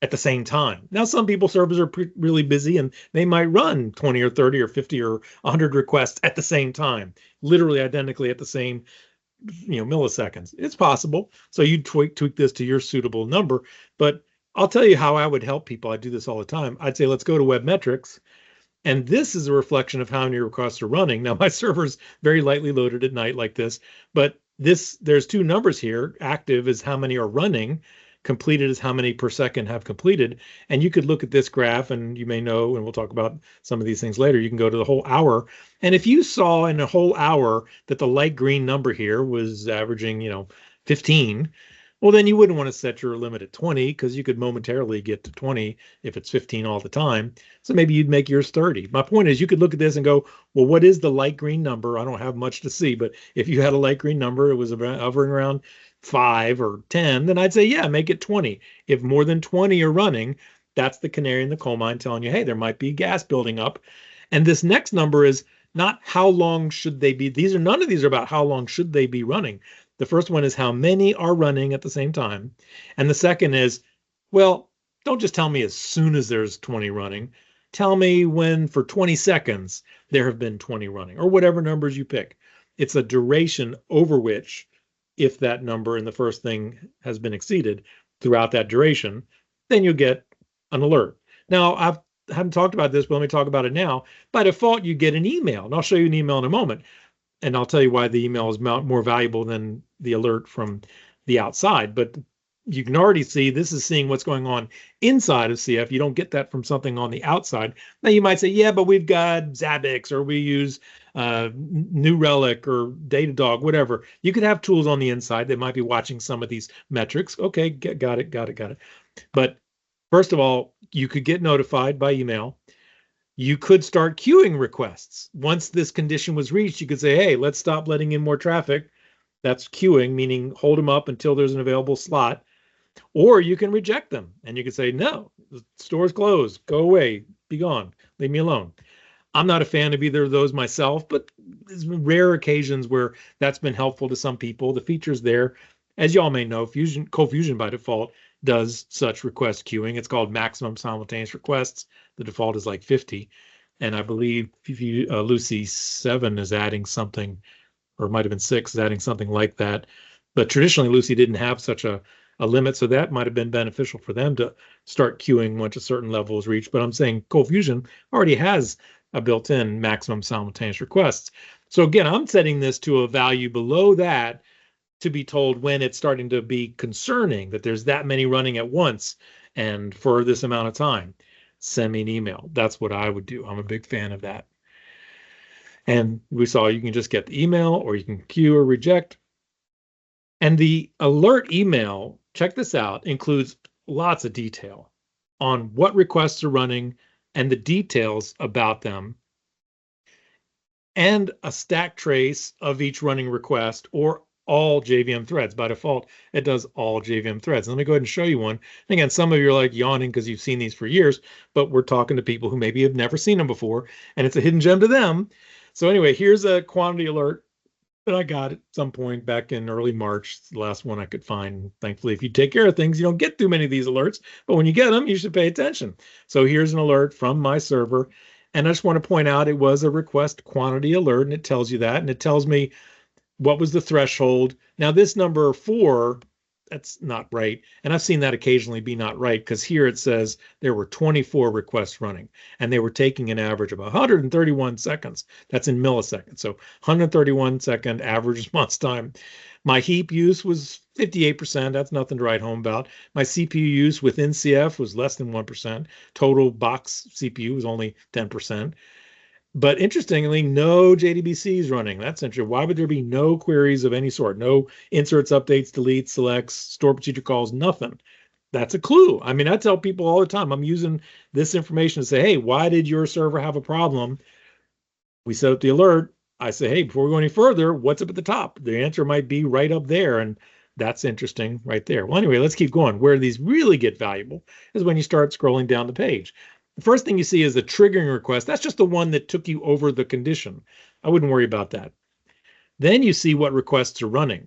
at the same time. Now, some people's servers are really busy and they might run 20 or 30 or 50 or 100 requests at the same time, literally identically at the same milliseconds. It's possible. So you tweak this to your suitable number. But I'll tell you how I would help people. I do this all the time. I'd say, let's go to web metrics. And this is a reflection of how many requests are running. Now, my server's very lightly loaded at night like this, but there's two numbers here. Active is how many are running. Completed is how many per second have completed. And you could look at this graph and you may know, and we'll talk about some of these things later, you can go to the whole hour. And if you saw in a whole hour that the light green number here was averaging, 15, well, then you wouldn't want to set your limit at 20 because you could momentarily get to 20 if it's 15 all the time. So maybe you'd make yours 30. My point is you could look at this and go, well, what is the light green number? I don't have much to see, but if you had a light green number, it was hovering around 5 or 10, then I'd say, yeah, make it 20. If more than 20 are running, that's the canary in the coal mine telling you, hey, there might be gas building up. And this next number is not how long should they be. None of these are about how long should they be running. The first one is how many are running at the same time. And the second is, well, don't just tell me as soon as there's 20 running. Tell me when for 20 seconds there have been 20 running or whatever numbers you pick. It's a duration over which if that number in the first thing has been exceeded throughout that duration, then you get an alert. Now, I haven't talked about this, but let me talk about it now. By default, you get an email, and I'll show you an email in a moment, and I'll tell you why the email is more valuable than the alert from the outside. But you can already see this is seeing what's going on inside of CF. You don't get that from something on the outside. Now, you might say, yeah, but we've got Zabbix, or we use New Relic or Datadog, whatever. You could have tools on the inside that might be watching some of these metrics. Okay, got it. But first of all, you could get notified by email. You could start queuing requests. Once this condition was reached, you could say, hey, let's stop letting in more traffic. That's queuing, meaning hold them up until there's an available slot. Or you can reject them and you can say, no, the store's closed. Go away. Be gone. Leave me alone. I'm not a fan of either of those myself, but there's been rare occasions where that's been helpful to some people. The feature's there. As y'all may know, ColdFusion by default does such request queuing. It's called maximum simultaneous requests. The default is like 50. And I believe Lucee 7 is adding something, or it might have been 6 is adding something like that. But traditionally, Lucee didn't have such a limit, so that might have been beneficial for them to start queuing once a certain level is reached. But I'm saying ColdFusion already has a built-in maximum simultaneous requests. So again, I'm setting this to a value below that to be told when it's starting to be concerning that there's that many running at once and for this amount of time. Send me an email. That's what I would do. I'm a big fan of that. And we saw you can just get the email or you can queue or reject. And the alert email, check this out, includes lots of detail on what requests are running and the details about them, and a stack trace of each running request or all JVM threads. By default, it does all JVM threads. Let me go ahead and show you one. And again, some of you are like yawning because you've seen these for years, but we're talking to people who maybe have never seen them before, and it's a hidden gem to them. So anyway, here's a quantity alert that I got at some point back in early March. It's the last one I could find. Thankfully, if you take care of things, you don't get too many of these alerts, but when you get them, you should pay attention. So here's an alert from my server. And I just want to point out it was a request quantity alert, and it tells you that, and it tells me what was the threshold. Now this number 4, that's not right. And I've seen that occasionally be not right, because here it says there were 24 requests running and they were taking an average of 131 seconds. That's in milliseconds. So 131 second average response time. My heap use was 58%. That's nothing to write home about. My CPU use within CF was less than 1%. Total box CPU was only 10%. But interestingly, no JDBCs running. That's interesting. Why would there be no queries of any sort? No inserts, updates, deletes, selects, store procedure calls, nothing. That's a clue. I mean, I tell people all the time, I'm using this information to say, hey, why did your server have a problem? We set up the alert. I say, hey, before we go any further, what's up at the top? The answer might be right up there. And that's interesting right there. Well, anyway, let's keep going. Where these really get valuable is when you start scrolling down the page. The first thing you see is the triggering request. That's just the one that took you over the condition. I wouldn't worry about that. Then you see what requests are running.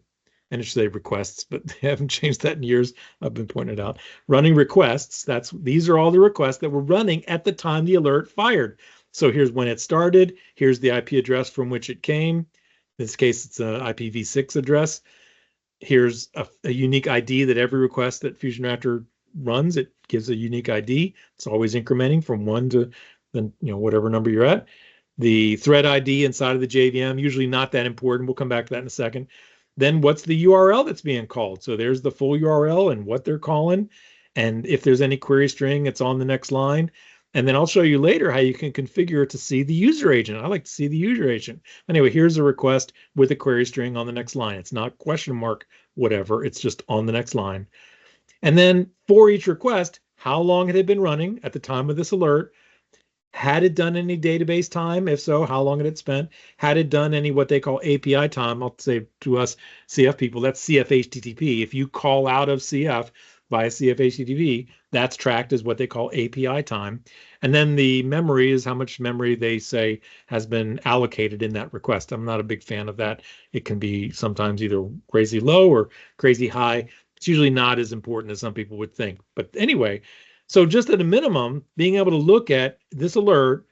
And it should say requests, but they haven't changed that in years. I've been pointing out. Running requests, these are all the requests that were running at the time the alert fired. So here's when it started. Here's the IP address from which it came. In this case, it's an IPv6 address. Here's a unique ID that every request that FusionReactor runs, it gives a unique ID. It's always incrementing from 1 to then whatever number you're at. The thread ID inside of the JVM, usually not that important. We'll come back to that in a second. Then what's the URL that's being called? So there's the full URL and what they're calling. And if there's any query string, it's on the next line. And then I'll show you later how you can configure it to see the user agent. I like to see the user agent. Anyway, here's a request with a query string on the next line. It's not question mark, whatever. It's just on the next line. And then for each request, how long had it been running at the time of this alert? Had it done any database time? If so, how long had it spent? Had it done any what they call API time? I'll say to us CF people, that's CF HTTP. If you call out of CF via CF HTTP, that's tracked as what they call API time. And then the memory is how much memory they say has been allocated in that request. I'm not a big fan of that. It can be sometimes either crazy low or crazy high. It's usually not as important as some people would think. But anyway, so just at a minimum, being able to look at this alert,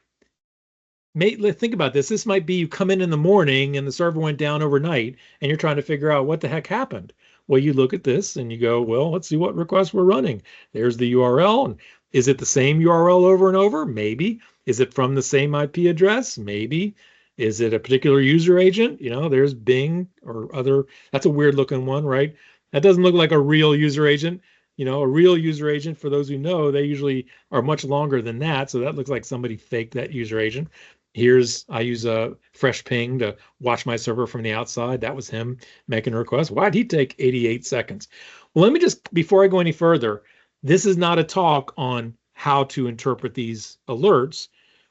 think about this. This might be you come in the morning and the server went down overnight and you're trying to figure out what the heck happened. Well, you look at this and you go, well, let's see what requests we're running. There's the URL. And is it the same URL over and over? Maybe. Is it from the same IP address? Maybe. Is it a particular user agent? There's Bing or other. That's a weird looking one, right? That doesn't look like a real user agent. A real user agent, for those who know, they usually are much longer than that. So that looks like somebody faked that user agent. I use a fresh ping to watch my server from the outside. That was him making a request. Why'd he take 88 seconds? Well, let me just, before I go any further, this is not a talk on how to interpret these alerts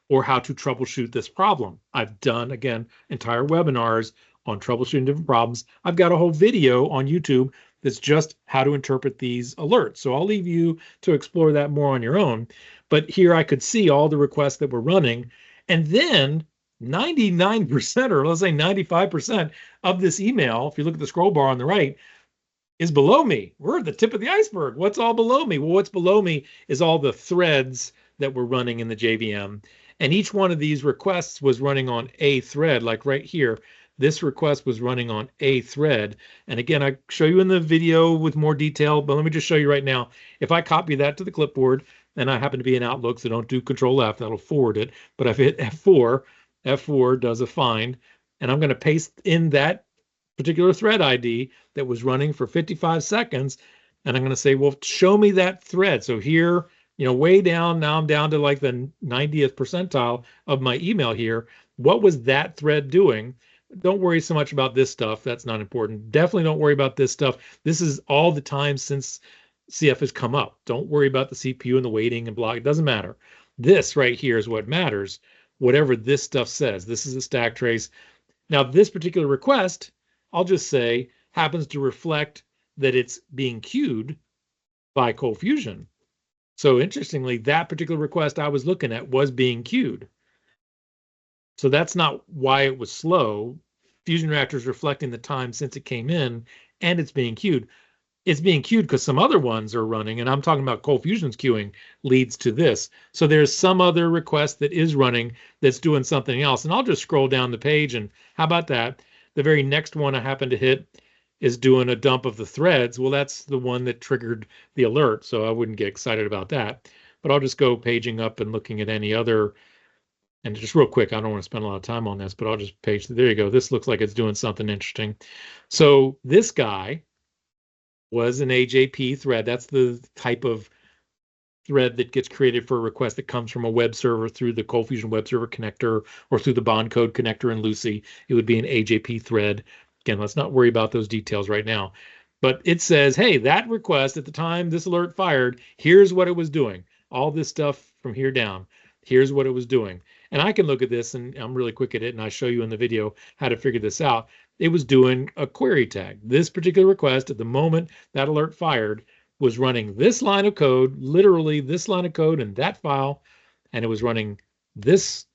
or how to troubleshoot this problem. I've done, again, entire webinars on troubleshooting different problems. I've got a whole video on YouTube that's just how to interpret these alerts. So I'll leave you to explore that more on your own. But here I could see all the requests that were running. And then 99%, or let's say 95% of this email, if you look at the scroll bar on the right, is below me. We're at the tip of the iceberg. What's all below me? Well, what's below me is all the threads that were running in the JVM. And each one of these requests was running on a thread, like right here. This request was running on a thread. And again, I show you in the video with more detail, but let me just show you right now. If I copy that to the clipboard, and I happen to be in Outlook, so don't do Control F, that'll forward it. But I've hit F4, F4 does a find, and I'm going to paste in that particular thread ID that was running for 55 seconds. And I'm going to say, well, show me that thread. So here, way down, now I'm down to like the 90th percentile of my email here. What was that thread doing? Don't worry so much about this stuff. That's not important. Definitely don't worry about this stuff. This is all the time since CF has come up. Don't worry about the CPU and the waiting and blah. It doesn't matter. This right here is what matters. Whatever this stuff says. This is a stack trace. Now, this particular request, I'll just say, happens to reflect that it's being queued by ColdFusion. So interestingly, that particular request I was looking at was being queued. So that's not why it was slow. FusionReactor is reflecting the time since it came in, and it's being queued. It's being queued because some other ones are running, and I'm talking about ColdFusion's queuing leads to this. So there's some other request that is running that's doing something else. And I'll just scroll down the page, and how about that? The very next one I happen to hit is doing a dump of the threads. Well, that's the one that triggered the alert, so I wouldn't get excited about that. But I'll just go paging up and looking at any other. And just real quick, I don't want to spend a lot of time on this, but I'll just page. There you go. This looks like it's doing something interesting. So this guy was an AJP thread. That's the type of thread that gets created for a request that comes from a web server through the ColdFusion web server connector or through the bond code connector in Lucee. It would be an AJP thread. Again, let's not worry about those details right now. But it says, hey, that request at the time this alert fired, here's what it was doing. All this stuff from here down, here's what it was doing. And I can look at this, and I'm really quick at it, and I show you in the video how to figure this out. It was doing a query tag. This particular request, at the moment that alert fired, was running this line of code, literally this line of code in that file, and it was running this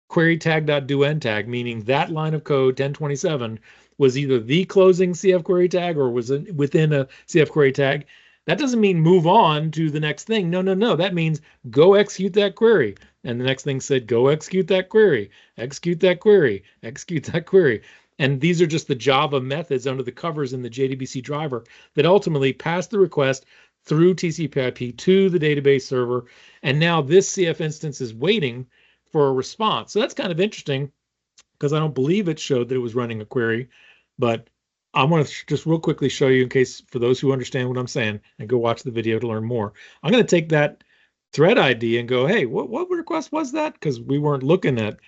query tag.doEnd tag, meaning that line of code, 1027, was either the closing CF query tag or was within a CF query tag. That doesn't mean move on to the next thing. No, no, no. That means go execute that query. And the next thing said, go execute that query, execute that query, execute that query. And these are just the Java methods under the covers in the JDBC driver that ultimately pass the request through TCP/IP to the database server. And now this CF instance is waiting for a response. So that's kind of interesting because I don't believe it showed that it was running a query, but I want to just real quickly show you in case for those who understand what I'm saying and go watch the video to learn more. I'm going to take that thread ID and go, hey, what request was that? Because we weren't looking at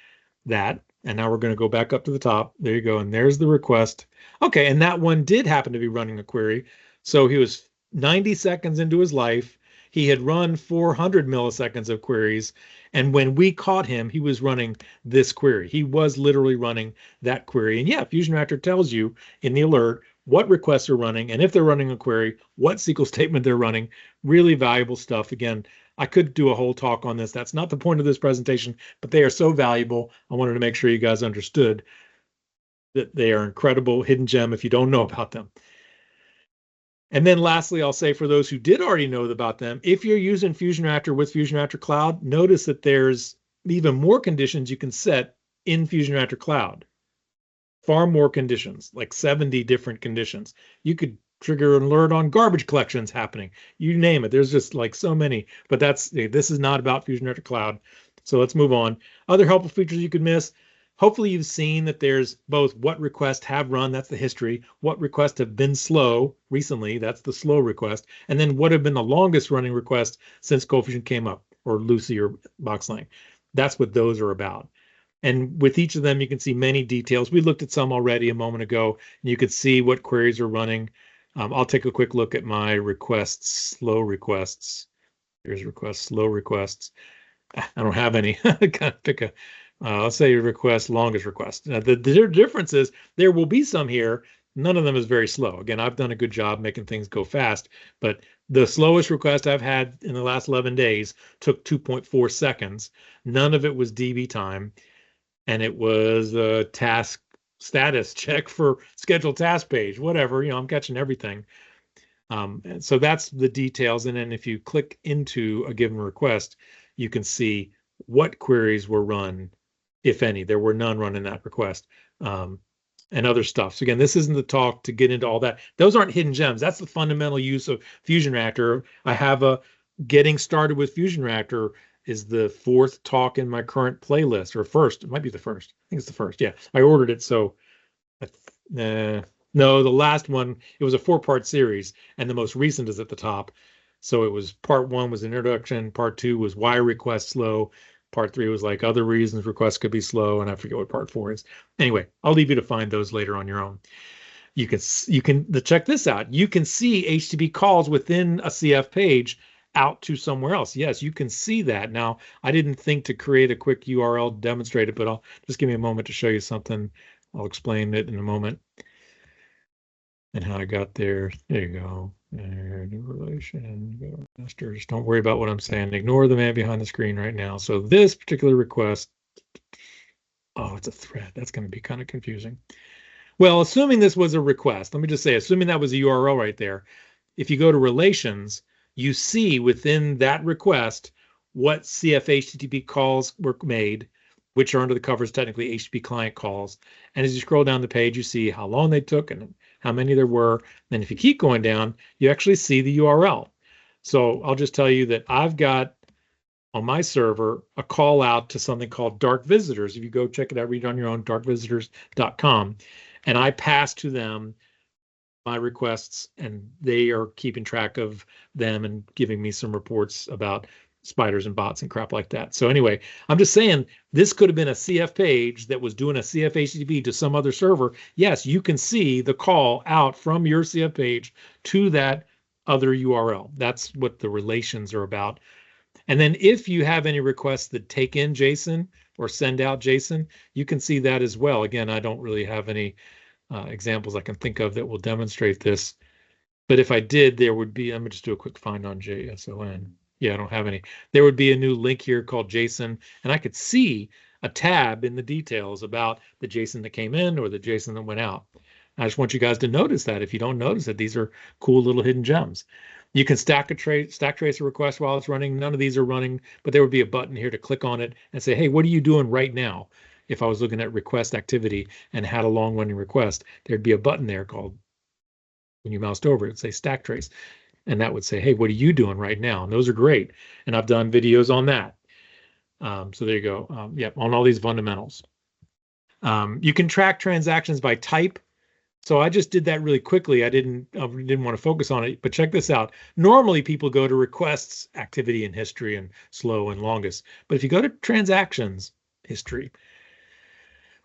that. And now we're going to go back up to the top. There you go. And there's the request. Okay. And that one did happen to be running a query. So he was 90 seconds into his life. He had run 400 milliseconds of queries. And when we caught him, he was running this query. He was literally running that query. And yeah, FusionReactor tells you in the alert what requests are running. And if they're running a query, what SQL statement they're running. Really valuable stuff. Again, I could do a whole talk on this. That's not the point of this presentation, but they are so valuable. I wanted to make sure you guys understood that they are incredible hidden gem if you don't know about them. And then lastly, I'll say for those who did already know about them, if you're using FusionReactor with FusionReactor Cloud, notice that there's even more conditions you can set in FusionReactor Cloud. Far more conditions, like 70 different conditions. You could trigger an alert on garbage collections happening. You name it. There's just like so many, but this is not about FusionReactor Cloud. So let's move on. Other helpful features you could miss. Hopefully you've seen that there's both what requests have run, that's the history, what requests have been slow recently, that's the slow request, and then what have been the longest running request since ColdFusion came up, or Lucee or BoxLang. That's what those are about. And with each of them, you can see many details. We looked at some already a moment ago, and you could see what queries are running. I'll take a quick look at my requests, slow requests. Here's requests, slow requests. I don't have any. I gotta pick a, let's say request, longest request. The difference is there will be some here. None of them is very slow. Again, I've done a good job making things go fast, but the slowest request I've had in the last 11 days took 2.4 seconds. None of it was DB time, and it was a task status check for scheduled task page, whatever, I'm catching everything. And so that's the details. And then if you click into a given request, you can see what queries were run, if any. There were none run in that request, and other stuff. So again, this isn't the talk to get into all that. Those aren't hidden gems. That's the fundamental use of FusionReactor. I have a getting started with FusionReactor is the 4th talk in my current playlist, or first. It might be the first. I think it's the first. Yeah, I ordered it. So, no, the last one, it was a 4-part series, and the most recent is at the top. So it was part 1 was an introduction. Part 2 was why requests slow. Part 3 was like other reasons requests could be slow, and I forget what part 4 is. Anyway, I'll leave you to find those later on your own. You can check this out. You can see HTTP calls within a CF page out to somewhere else. Yes, you can see that. Now, I didn't think to create a quick URL to demonstrate it, but I'll just give me a moment to show you something. I'll explain it in a moment and how I got there. There you go. New relation, go to masters. Don't worry about what I'm saying. Ignore the man behind the screen right now. So this particular request, oh, it's a thread. That's going to be kind of confusing. Well, assuming this was a request, let me just say, assuming that was a URL right there, if you go to relations, you see within that request what CF HTTP calls were made, which are under the covers technically HTTP client calls. And as you scroll down the page, you see how long they took and how many there were. And if you keep going down, you actually see the URL. So I'll just tell you that I've got on my server a call out to something called dark visitors. If you go check it out, read it on your own, darkvisitors.com. And I pass to them my requests, and they are keeping track of them and giving me some reports about spiders and bots and crap like that. So anyway, I'm just saying this could have been a CF page that was doing a CF HTTP to some other server. Yes, you can see the call out from your CF page to that other URL. That's what the relations are about. And then if you have any requests that take in JSON or send out JSON, you can see that as well. Again, I don't really have any examples I can think of that will demonstrate this. But if I did, there would be, let me just do a quick find on JSON. Yeah, I don't have any. There would be a new link here called JSON, and I could see a tab in the details about the JSON that came in or the JSON that went out. I just want you guys to notice that. If you don't notice it, these are cool little hidden gems. You can stack trace a request while it's running. None of these are running, but there would be a button here to click on it and say, hey, what are you doing right now? If I was looking at request activity and had a long running request, there'd be a button there called, when you moused over, it'd say stack trace. And that would say, hey, what are you doing right now? And those are great. And I've done videos on that. So there you go. Yep, on all these fundamentals. You can track transactions by type. So I just did that really quickly. I didn't want to focus on it, but check this out. Normally people go to requests, activity, and history, and slow and longest. But if you go to transactions, history,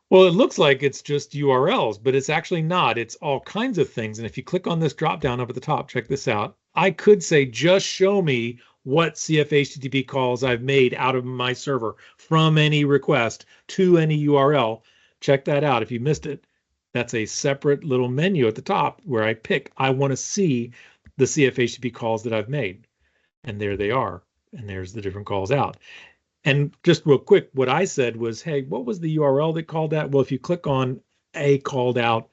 well, it looks like it's just URLs, but it's actually not. It's all kinds of things. And if you click on this drop down up at the top, check this out. I could say, just show me what CF HTTP calls I've made out of my server from any request to any URL. Check that out if you missed it. That's a separate little menu at the top where I pick, I want to see the CF HTTP calls that I've made. And there they are. And there's the different calls out. And just real quick, what I said was, hey, what was the URL that called that? Well, if you click on a called out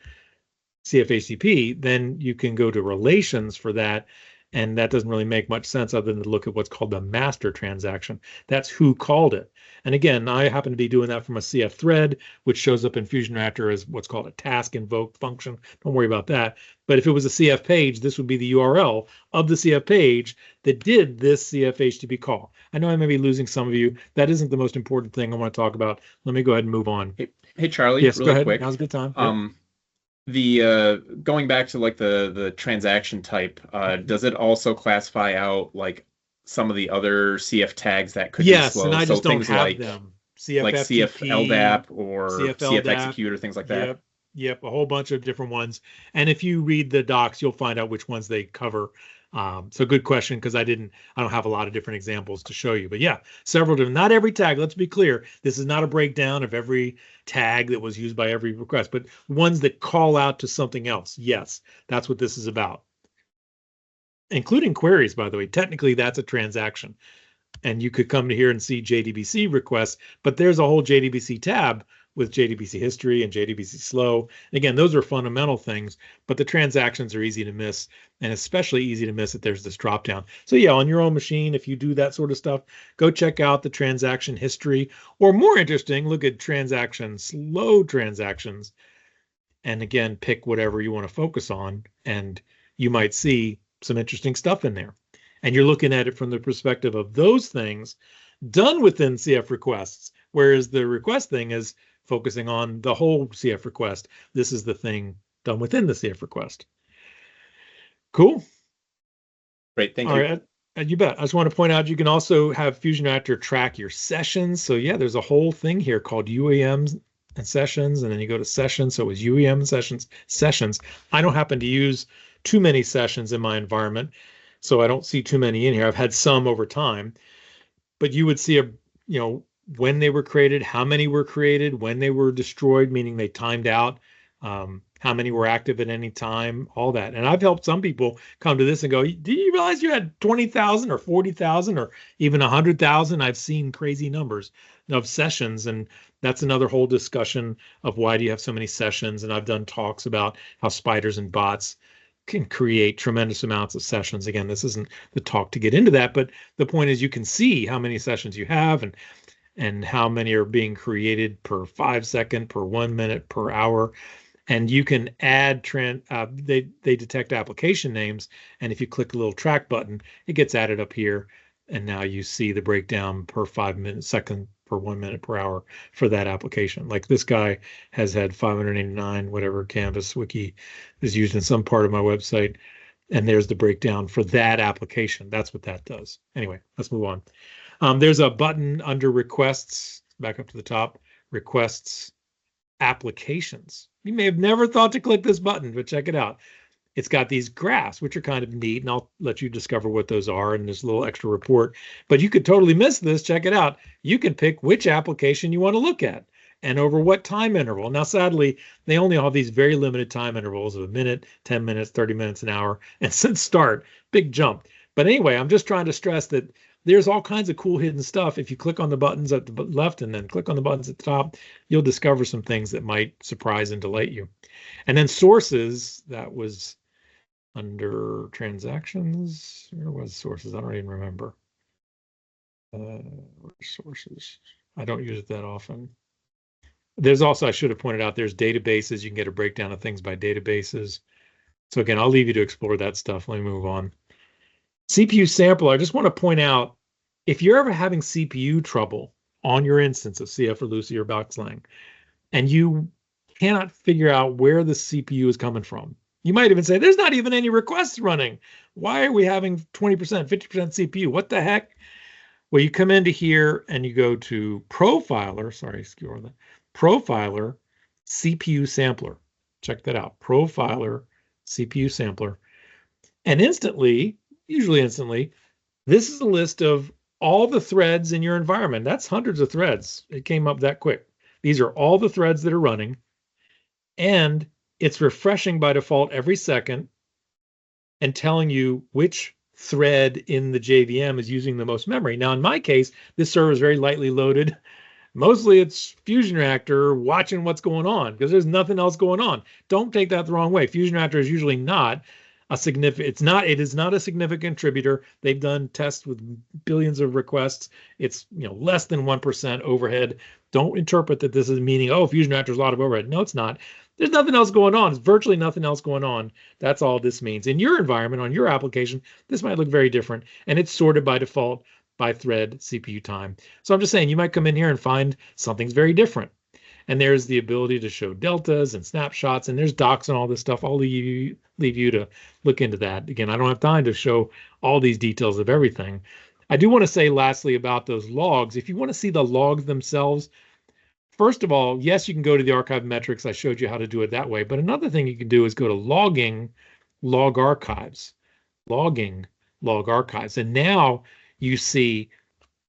CF HTTP, then you can go to relations for that. And that doesn't really make much sense other than to look at what's called the master transaction. That's who called it. And again, I happen to be doing that from a CF thread, which shows up in FusionReactor as what's called a task invoke function. Don't worry about that. But if it was a CF page, this would be the URL of the CF page that did this CF HTTP call. I know I may be losing some of you. That isn't the most important thing I want to talk about. Let me go ahead and move on. Hey Charlie, yes, really go ahead. quick. Now's a good time. The going back to like the transaction type, does it also classify out like some of the other CF tags that could be slow? Yes, and I just don't have like, them. CF like FTP, CF LDAP or CF LDAP, execute or things like that. Yep, a whole bunch of different ones. And if you read the docs, you'll find out which ones they cover. So good question, because I don't have a lot of different examples to show you. But yeah, several different, not every tag, let's be clear. This is not a breakdown of every tag that was used by every request, but ones that call out to something else. Yes, that's what this is about. Including queries, by the way. Technically, that's a transaction. And you could come to here and see JDBC requests, but there's a whole JDBC tab with JDBC history and JDBC slow. Again, those are fundamental things, but the transactions are easy to miss, and especially easy to miss if there's this drop down. So yeah, on your own machine, if you do that sort of stuff, go check out the transaction history, or more interesting, look at transactions, slow transactions, and again, pick whatever you want to focus on, and you might see some interesting stuff in there. And you're looking at it from the perspective of those things done within CF requests, whereas the request thing is focusing on the whole CF request. This is the thing done within the CF request. Cool. Great, thank All you. right, you bet. I just want to point out you can also have FusionReactor track your sessions. So yeah, there's a whole thing here called UEMs and sessions, and then you go to sessions. So it was UEM sessions. I don't happen to use too many sessions in my environment, so I don't see too many in here. I've had some over time, but you would see when they were created, how many were created, when they were destroyed, meaning they timed out, how many were active at any time, all that. And I've helped some people come to this and go, do you realize you had 20,000 or 40,000 or even 100,000? I've seen crazy numbers of sessions. And that's another whole discussion of why do you have so many sessions? And I've done talks about how spiders and bots can create tremendous amounts of sessions. Again, this isn't the talk to get into that, but the point is you can see how many sessions you have and how many are being created per 5 second, per 1 minute, per hour. And you can add, they detect application names. And if you click the little track button, it gets added up here. And now you see the breakdown per 5 second, per 1 minute, per hour for that application. Like this guy has had 589, whatever Canvas wiki is used in some part of my website. And there's the breakdown for that application. That's what that does. Anyway, let's move on. There's a button under requests, back up to the top, requests, applications. You may have never thought to click this button, but check it out. It's got these graphs, which are kind of neat, and I'll let you discover what those are, and there's a little extra report. But you could totally miss this. Check it out. You can pick which application you want to look at and over what time interval. Now, sadly, they only have these very limited time intervals of a minute, 10 minutes, 30 minutes, an hour, and since start, big jump. But anyway, I'm just trying to stress that there's all kinds of cool hidden stuff. If you click on the buttons at the left and then click on the buttons at the top, you'll discover some things that might surprise and delight you. And then sources, that was under transactions. Where was sources? I don't even remember. Sources. I don't use it that often. There's also, I should have pointed out, there's databases. You can get a breakdown of things by databases. So again, I'll leave you to explore that stuff. Let me move on. CPU sampler, I just want to point out, if you're ever having CPU trouble on your instance of CF or Lucee or BoxLang, and you cannot figure out where the CPU is coming from, you might even say, there's not even any requests running. Why are we having 20%, 50% CPU? What the heck? Well, you come into here and you go to Profiler, Profiler CPU Sampler. Check that out, Profiler CPU Sampler. And usually instantly, this is a list of all the threads in your environment. That's hundreds of threads. It came up that quick. These are all the threads that are running, and it's refreshing by default every second and telling you which thread in the JVM is using the most memory. Now, in my case, this server is very lightly loaded. Mostly it's FusionReactor watching what's going on because there's nothing else going on. Don't take that the wrong way. FusionReactor is usually not a significant, it is not a significant contributor. They've done tests with billions of requests. It's less than 1% overhead. Don't interpret that this is meaning, oh, FusionReactor is a lot of overhead. No, it's not. There's nothing else going on. It's virtually nothing else going on. That's all this means. In your environment, on your application, this might look very different, and it's sorted by default by thread CPU time. So I'm just saying you might come in here and find something's very different. And there's the ability to show deltas and snapshots, and there's docs and all this stuff. I'll leave you to look into that. Again, I don't have time to show all these details of everything. I do want to say lastly about those logs. If you want to see the logs themselves, first of all, yes, you can go to the archive metrics. I showed you how to do it that way. But another thing you can do is go to logging, log archives, logging, log archives. And now you see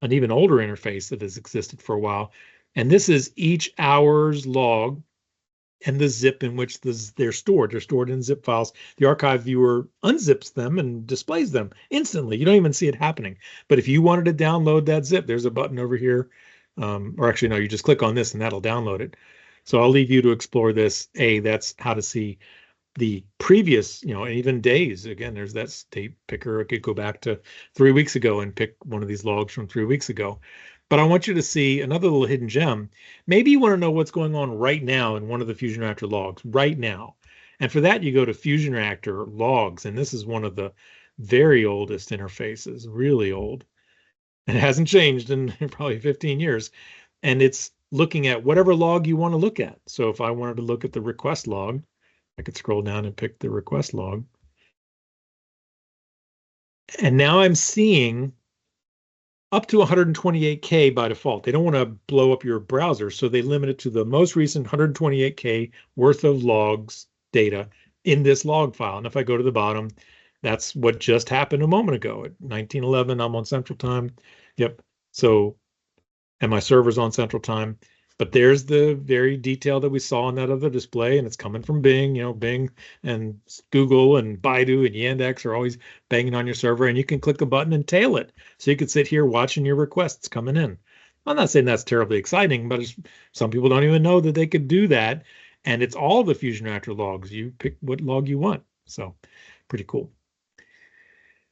an even older interface that has existed for a while. And this is each hour's log and the zip in which they're stored. They're stored in zip files. The archive viewer unzips them and displays them instantly. You don't even see it happening. But if you wanted to download that zip, there's a button over here. Or actually, no, you just click on this and that'll download it. So I'll leave you to explore this. That's how to see the previous, and even days. Again, there's that state picker. I could go back to 3 weeks ago and pick one of these logs from 3 weeks ago. But I want you to see another little hidden gem. Maybe you want to know what's going on right now in one of the FusionReactor logs right now. And for that, you go to FusionReactor logs. And this is one of the very oldest interfaces, really old. And it hasn't changed in probably 15 years. And it's looking at whatever log you want to look at. So if I wanted to look at the request log, I could scroll down and pick the request log. And now I'm seeing up to 128K by default. They don't want to blow up your browser, so they limit it to the most recent 128K worth of logs data in this log file. And if I go to the bottom, that's what just happened a moment ago at 1911. I'm on Central Time. Yep. So, and my server's on Central Time. But there's the very detail that we saw in that other display, and it's coming from Bing. You know, Bing and Google and Baidu and Yandex are always banging on your server, and you can click a button and tail it. So you could sit here watching your requests coming in. I'm not saying that's terribly exciting, but some people don't even know that they could do that. And it's all the FusionReactor logs. You pick what log you want. So pretty cool.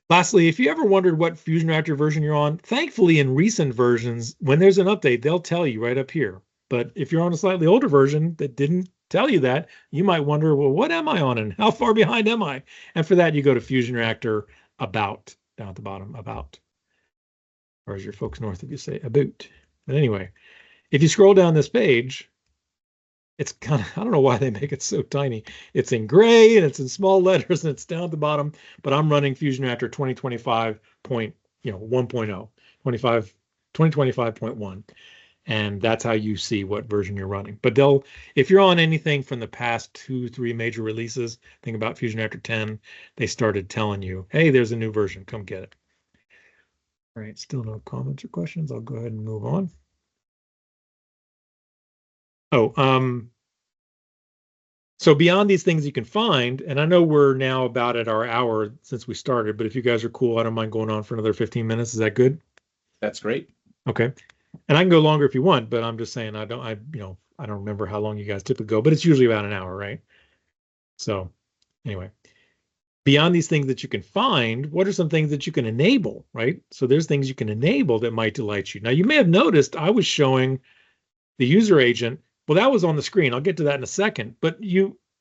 Lastly, if you ever wondered what FusionReactor version you're on, thankfully in recent versions, when there's an update, they'll tell you right up here. But if you're on a slightly older version that didn't tell you that, you might wonder, well, what am I on and how far behind am I? And for that, you go to FusionReactor About, down at the bottom, About. Or as your folks north of you say, About. But anyway, if you scroll down this page, it's kind of, I don't know why they make it so tiny. It's in gray and it's in small letters and it's down at the bottom, but I'm running FusionReactor 2025.1.0, 2025.1. And that's how you see what version you're running. But if you're on anything from the past 2-3 major releases, think about FusionReactor 10, they started telling you, hey, there's a new version, come get it. All right, still no comments or questions. I'll go ahead and move on. So beyond these things you can find, and I know we're now about at our hour since we started, but if you guys are cool, I don't mind going on for another 15 minutes. Is that good? That's great. Okay. And I can go longer if you want, but I'm just saying I don't remember how long you guys typically go, but it's usually about an hour, right? So anyway, beyond these things that you can find, what are some things that you can enable, right? So there's things you can enable that might delight you. Now you may have noticed I was showing the user agent. Well, that was on the screen. I'll get to that in a second, but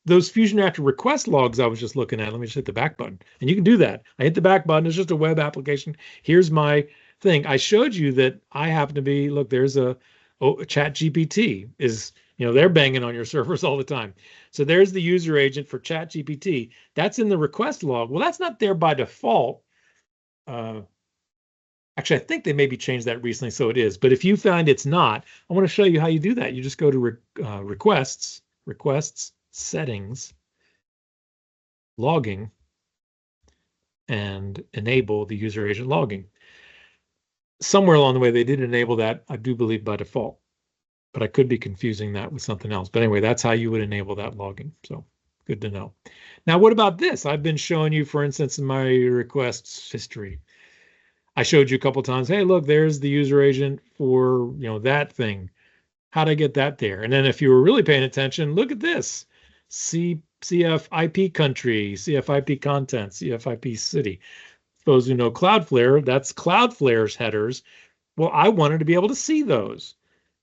those FusionReactor request logs I was just looking at, let me just hit the back button and you can do that. I hit the back button. It's just a web application. Here's my thing. I showed you that I happen to be, look, there's a ChatGPT is, they're banging on your servers all the time. So there's the user agent for ChatGPT. That's in the request log. Well, that's not there by default. Actually, I think they maybe changed that recently, so it is. But if you find it's not, I want to show you how you do that. You just go to requests, settings, logging, and enable the user agent logging. Somewhere along the way, they did enable that, I do believe, by default. But I could be confusing that with something else. But anyway, that's how you would enable that logging. So good to know. Now, what about this? I've been showing you, for instance, in my requests history. I showed you a couple of times, hey, look, there's the user agent for, that thing. How'd I get that there? And then if you were really paying attention, look at this. CF IP country, CF IP content, CF IP city. Those who know Cloudflare, that's Cloudflare's headers. Well, I wanted to be able to see those.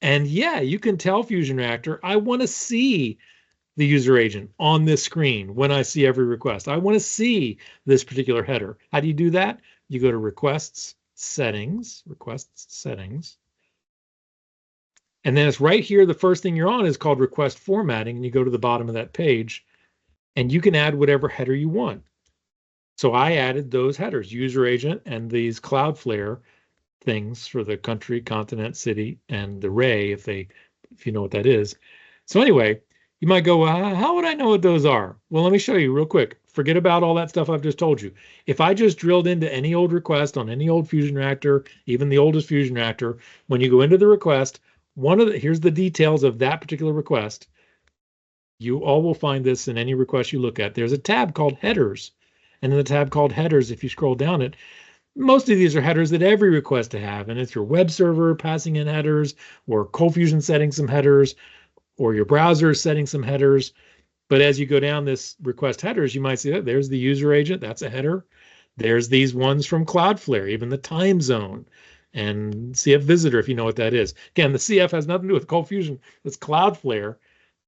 And yeah, you can tell FusionReactor, I want to see the user agent on this screen when I see every request. I want to see this particular header. How do you do that? You go to requests, settings, and then it's right here. The first thing you're on is called request formatting, and you go to the bottom of that page, and you can add whatever header you want. So I added those headers, user agent, and these Cloudflare things for the country, continent, city, and the array, if you know what that is. So anyway, you might go, well, how would I know what those are? Well, let me show you real quick. Forget about all that stuff I've just told you. If I just drilled into any old request on any old FusionReactor, even the oldest FusionReactor, when you go into the request, here's the details of that particular request. You all will find this in any request you look at. There's a tab called headers. And in the tab called headers, if you scroll down it, most of these are headers that every request to have. And it's your web server passing in headers, or ColdFusion setting some headers, or your browser setting some headers. But as you go down this request headers, you might see that there's the user agent. That's a header. There's these ones from Cloudflare, even the time zone, and CF visitor, if you know what that is. Again, the CF has nothing to do with ColdFusion. It's Cloudflare.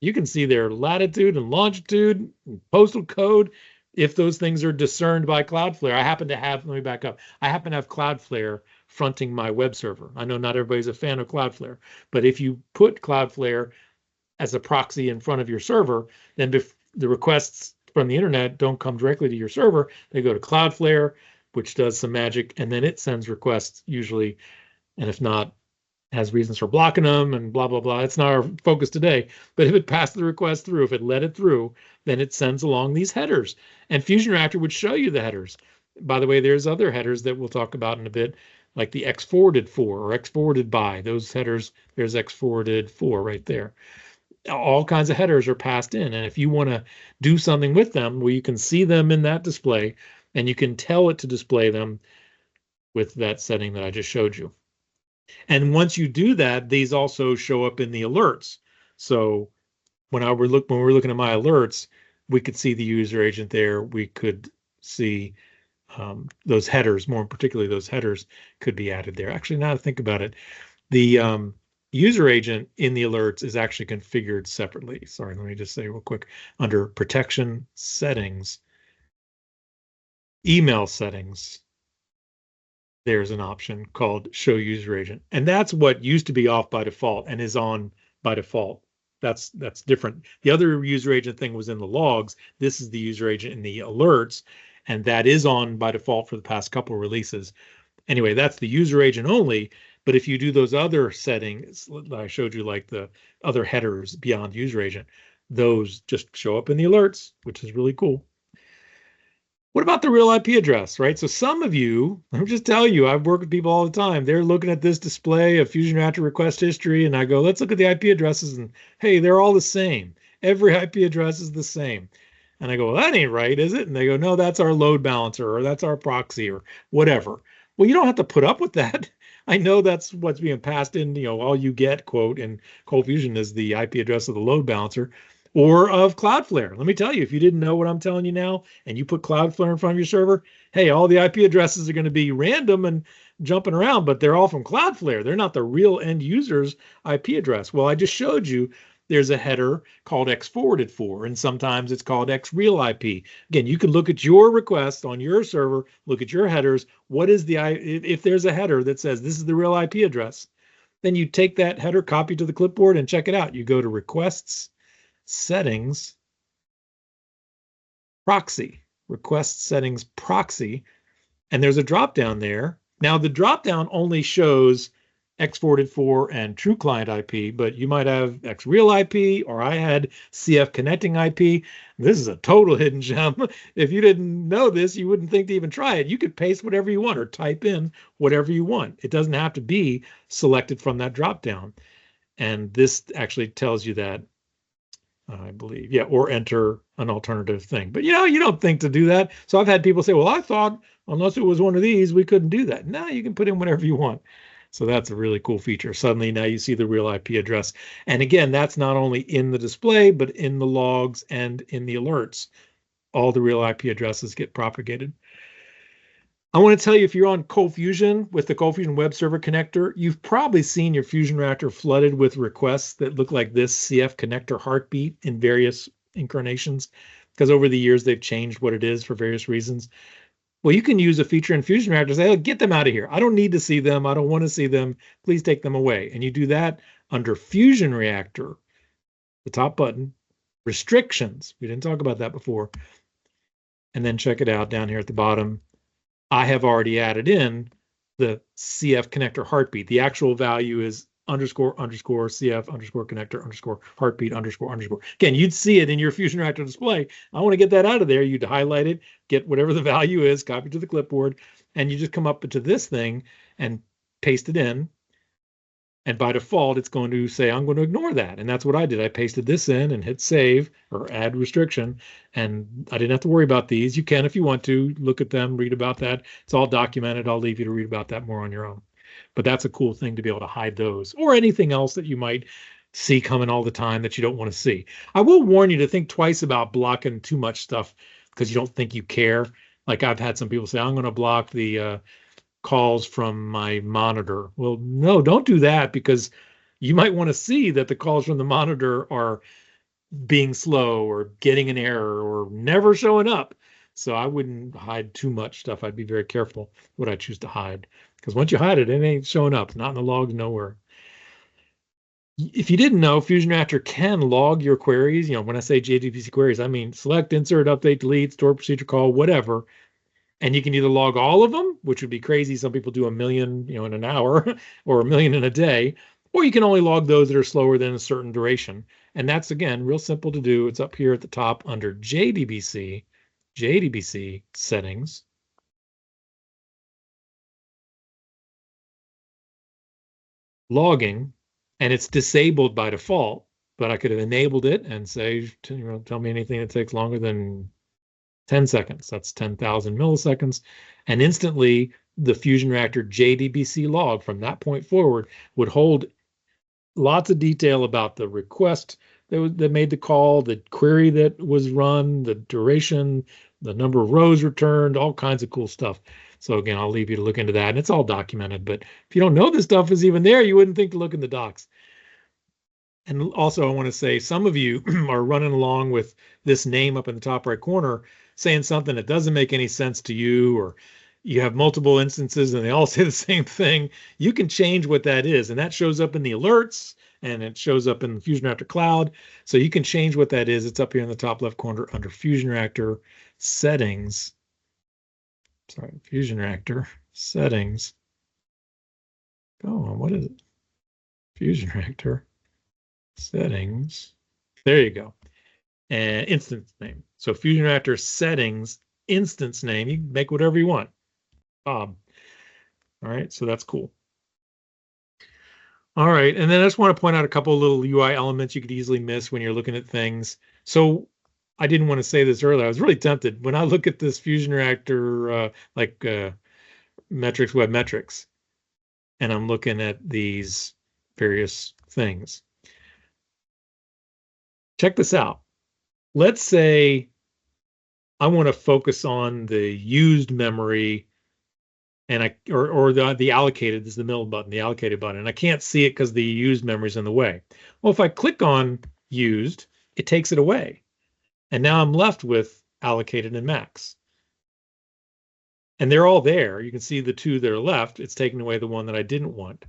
You can see their latitude and longitude, and postal code. if those things are discerned by Cloudflare. Let me back up. I happen to have Cloudflare fronting my web server. I know not everybody's a fan of Cloudflare, but if you put Cloudflare as a proxy in front of your server, then the requests from the internet don't come directly to your server. They go to Cloudflare, which does some magic, and then it sends requests usually, and if not, has reasons for blocking them and blah, blah, blah. It's not our focus today. But if it passed the request through, if it let it through, then it sends along these headers. And FusionReactor would show you the headers. By the way, there's other headers that we'll talk about in a bit, like the X forwarded for or X forwarded by. Those headers, there's X forwarded for right there. All kinds of headers are passed in. And if you want to do something with them, well, you can see them in that display, and you can tell it to display them with that setting that I just showed you. And once you do that, these also show up in the alerts. So when we're looking at my alerts, we could see the user agent there. We could see those headers, more particularly those headers could be added there. Actually, now to think about it, the user agent in the alerts is actually configured separately. Sorry, let me just say real quick, under protection settings, email settings, there's an option called show user agent. And that's what used to be off by default and is on by default. That's different. The other user agent thing was in the logs. This is the user agent in the alerts, and that is on by default for the past couple releases. Anyway, that's the user agent only. But if you do those other settings that I showed you, like the other headers beyond user agent, those just show up in the alerts, which is really cool. What about the real IP address, right? So some of you, let me just tell you, I've worked with people all the time. They're looking at this display of FusionReactor request history, and I go, let's look at the IP addresses, and hey, they're all the same. Every IP address is the same. And I go, well, that ain't right, is it? And they go, no, that's our load balancer, or that's our proxy, or whatever. Well, you don't have to put up with that. I know that's what's being passed in, all you get, quote, in Cold Fusion is the IP address of the load balancer, or of Cloudflare. Let me tell you, if you didn't know what I'm telling you now, and you put Cloudflare in front of your server, hey, all the IP addresses are going to be random and jumping around, but they're all from Cloudflare. They're not the real end user's IP address. Well, I just showed you there's a header called X forwarded for, and sometimes it's called X real IP. Again, you can look at your request on your server, look at your headers. What is if there's a header that says this is the real IP address, then you take that header, copy it to the clipboard, and check it out. You go to requests, settings, proxy, request settings proxy, and there's a drop down there. Now the drop down only shows X forwarded for and true client IP, but you might have X real IP, or I had CF connecting IP. This is a total hidden gem. If you didn't know this, you wouldn't think to even try it. You could paste whatever you want or type in whatever you want. It doesn't have to be selected from that drop down. And this actually tells you that, I believe, yeah, or enter an alternative thing. But you don't think to do that. So I've had people say, well, I thought unless it was one of these, we couldn't do that. No, you can put in whatever you want. So that's a really cool feature. Suddenly now you see the real IP address. And again, that's not only in the display, but in the logs and in the alerts. All the real IP addresses get propagated. I want to tell you, if you're on Cold Fusion with the Cold Fusion web server connector, you've probably seen your FusionReactor flooded with requests that look like this CF connector heartbeat in various incarnations, because over the years they've changed what it is for various reasons. Well, you can use a feature in FusionReactor to say, oh, get them out of here. I don't need to see them. I don't want to see them. Please take them away. And you do that under FusionReactor, the top button, restrictions. We didn't talk about that before. And then check it out down here at the bottom. I have already added in the CF connector heartbeat. The actual value is __CF _connector _heartbeat __. Again, you'd see it in your FusionReactor display. I want to get that out of there. You'd highlight it, get whatever the value is, copy it to the clipboard, and you just come up to this thing and paste it in. And by default, it's going to say, I'm going to ignore that. And that's what I did. I pasted this in and hit save or add restriction. And I didn't have to worry about these. You can, if you want to, look at them, read about that. It's all documented. I'll leave you to read about that more on your own. But that's a cool thing to be able to hide those or anything else that you might see coming all the time that you don't want to see. I will warn you to think twice about blocking too much stuff because you don't think you care. Like I've had some people say, I'm going to block the calls from my monitor. Well, no, don't do that, because you might want to see that the calls from the monitor are being slow or getting an error or never showing up. So I wouldn't hide too much stuff. I'd be very careful what I choose to hide, because once you hide it, it ain't showing up, not in the logs, nowhere. If you didn't know, FusionReactor can log your queries. When I say JDBC queries, I mean select, insert, update, delete, store, procedure, call, whatever. And you can either log all of them, which would be crazy. Some people do 1,000,000, in an hour or 1,000,000 in a day, or you can only log those that are slower than a certain duration. And that's, again, real simple to do. It's up here at the top under JDBC settings. Logging, and it's disabled by default, but I could have enabled it and say, tell me anything that takes longer than 10 seconds. That's 10,000 milliseconds. And instantly, the FusionReactor JDBC log from that point forward would hold lots of detail about the request that made the call, the query that was run, the duration, the number of rows returned, all kinds of cool stuff. So again, I'll leave you to look into that. And it's all documented. But if you don't know this stuff is even there, you wouldn't think to look in the docs. And also, I want to say some of you are running along with this name up in the top right corner, saying something that doesn't make any sense to you, or you have multiple instances and they all say the same thing. You can change what that is, and that shows up in the alerts, and it shows up in the FusionReactor Cloud. So you can change what that is. It's up here in the top left corner under FusionReactor settings. Sorry, FusionReactor settings. Go on, what is it? FusionReactor settings. There you go. And instance name. So FusionReactor settings, instance name. You can make whatever you want. All right, so that's cool. All right, and then I just want to point out a couple of little UI elements you could easily miss when you're looking at things. So I didn't want to say this earlier. I was really tempted when I look at this FusionReactor metrics, web metrics, and I'm looking at these various things. Check this out. Let's say I want to focus on the used memory, and or the allocated. This is the middle button, the allocated button, and I can't see it because the used memory is in the way. Well, if I click on used, it takes it away, and now I'm left with allocated and max. And they're all there. You can see the two that are left. It's taking away the one that I didn't want.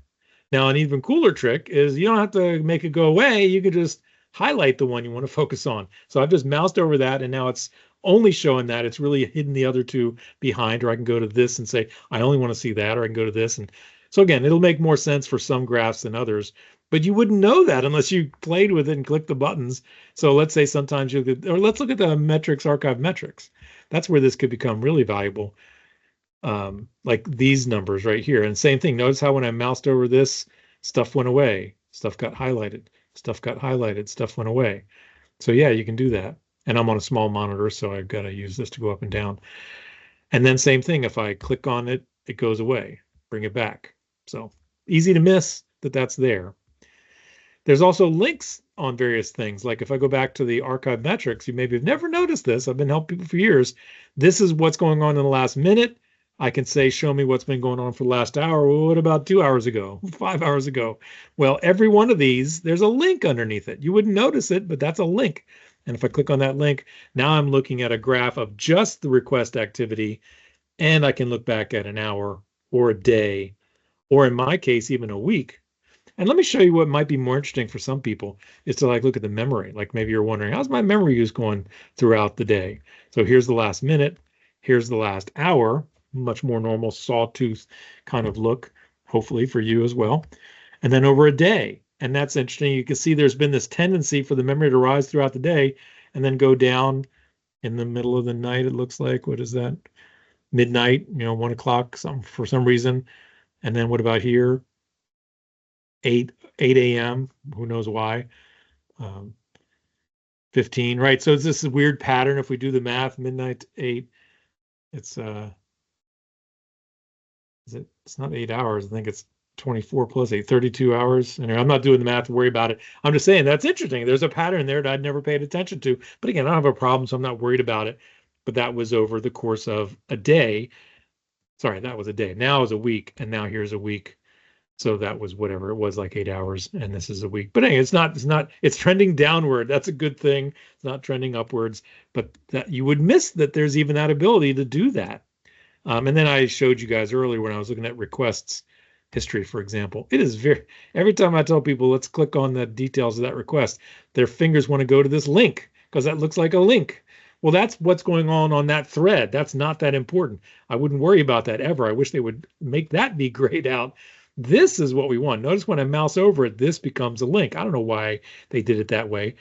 Now, an even cooler trick is you don't have to make it go away. You can just highlight the one you want to focus on. So I've just moused over that, and now it's only showing that. It's really hidden the other two behind, or I can go to this and say, I only want to see that, or I can go to this. And so again, it'll make more sense for some graphs than others, but you wouldn't know that unless you played with it and clicked the buttons. So let's say sometimes you could, or let's look at the metrics, archive metrics. That's where this could become really valuable. Like these numbers right here. And same thing, notice how when I moused over this, stuff went away, stuff got highlighted, stuff got highlighted, stuff went away. So yeah, you can do that. And I'm on a small monitor, so I've got to use this to go up and down. And then same thing, if I click on it, it goes away, bring it back. So easy to miss that that's there. There's also links on various things. Like if I go back to the archive metrics, you maybe have never noticed this. I've been helping people for years. This is what's going on in the last minute. I can say, show me what's been going on for the last hour. Well, what about 2 hours ago, 5 hours ago? Well, every one of these, there's a link underneath it. You wouldn't notice it, but that's a link. And if I click on that link, now I'm looking at a graph of just the request activity, and I can look back at an hour or a day, or in my case, even a week. And let me show you what might be more interesting for some people is to like look at the memory. Like maybe you're wondering, how's my memory use going throughout the day? So here's the last minute. Here's the last hour. Much more normal sawtooth kind of look, hopefully for you as well. And then over a day. And that's interesting. You can see there's been this tendency for the memory to rise throughout the day and then go down in the middle of the night. It looks like, what is that? Midnight, 1 o'clock for some reason. And then what about here? 8 a.m. Who knows why? 15, right? So it's this weird pattern. If we do the math, midnight to 8, it's it's not 8 hours. I think it's 24 plus 8, 32 hours. And I'm not doing the math to worry about it. I'm just saying that's interesting. There's a pattern there that I'd never paid attention to. But again, I don't have a problem, so I'm not worried about it. But that was over the course of a day. Sorry, that was a day. Now is a week, and now here's a week So that was whatever it was, like 8 hours, and this is a week. But anyway, it's trending downward. That's a good thing. It's not trending upwards, but that you would miss that there's even that ability to do that. And then I showed you guys earlier when I was looking at requests history, for example. It is every time I tell people, let's click on the details of that request, their fingers want to go to this link because that looks like a link. Well, that's what's going on that thread. That's not that important. I wouldn't worry about that ever. I wish they would make that be grayed out. This is what we want. Notice when I mouse over it, this becomes a link. I don't know why they did it that way.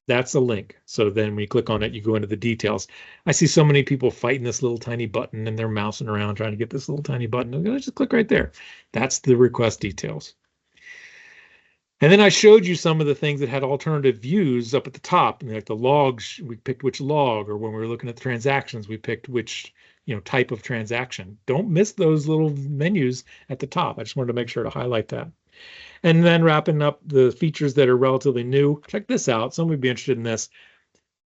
That's a link. So then when you click on it, you go into the details. I see so many people fighting this little tiny button and they're mousing around trying to get this little tiny button. I'm going to just click right there. That's the request details. And then I showed you some of the things that had alternative views up at the top. Like the logs, we picked which log, or when we were looking at the transactions, we picked which type of transaction. Don't miss those little menus at the top. I just wanted to make sure to highlight that. And then wrapping up the features that are relatively new. Check this out. Some would be interested in this.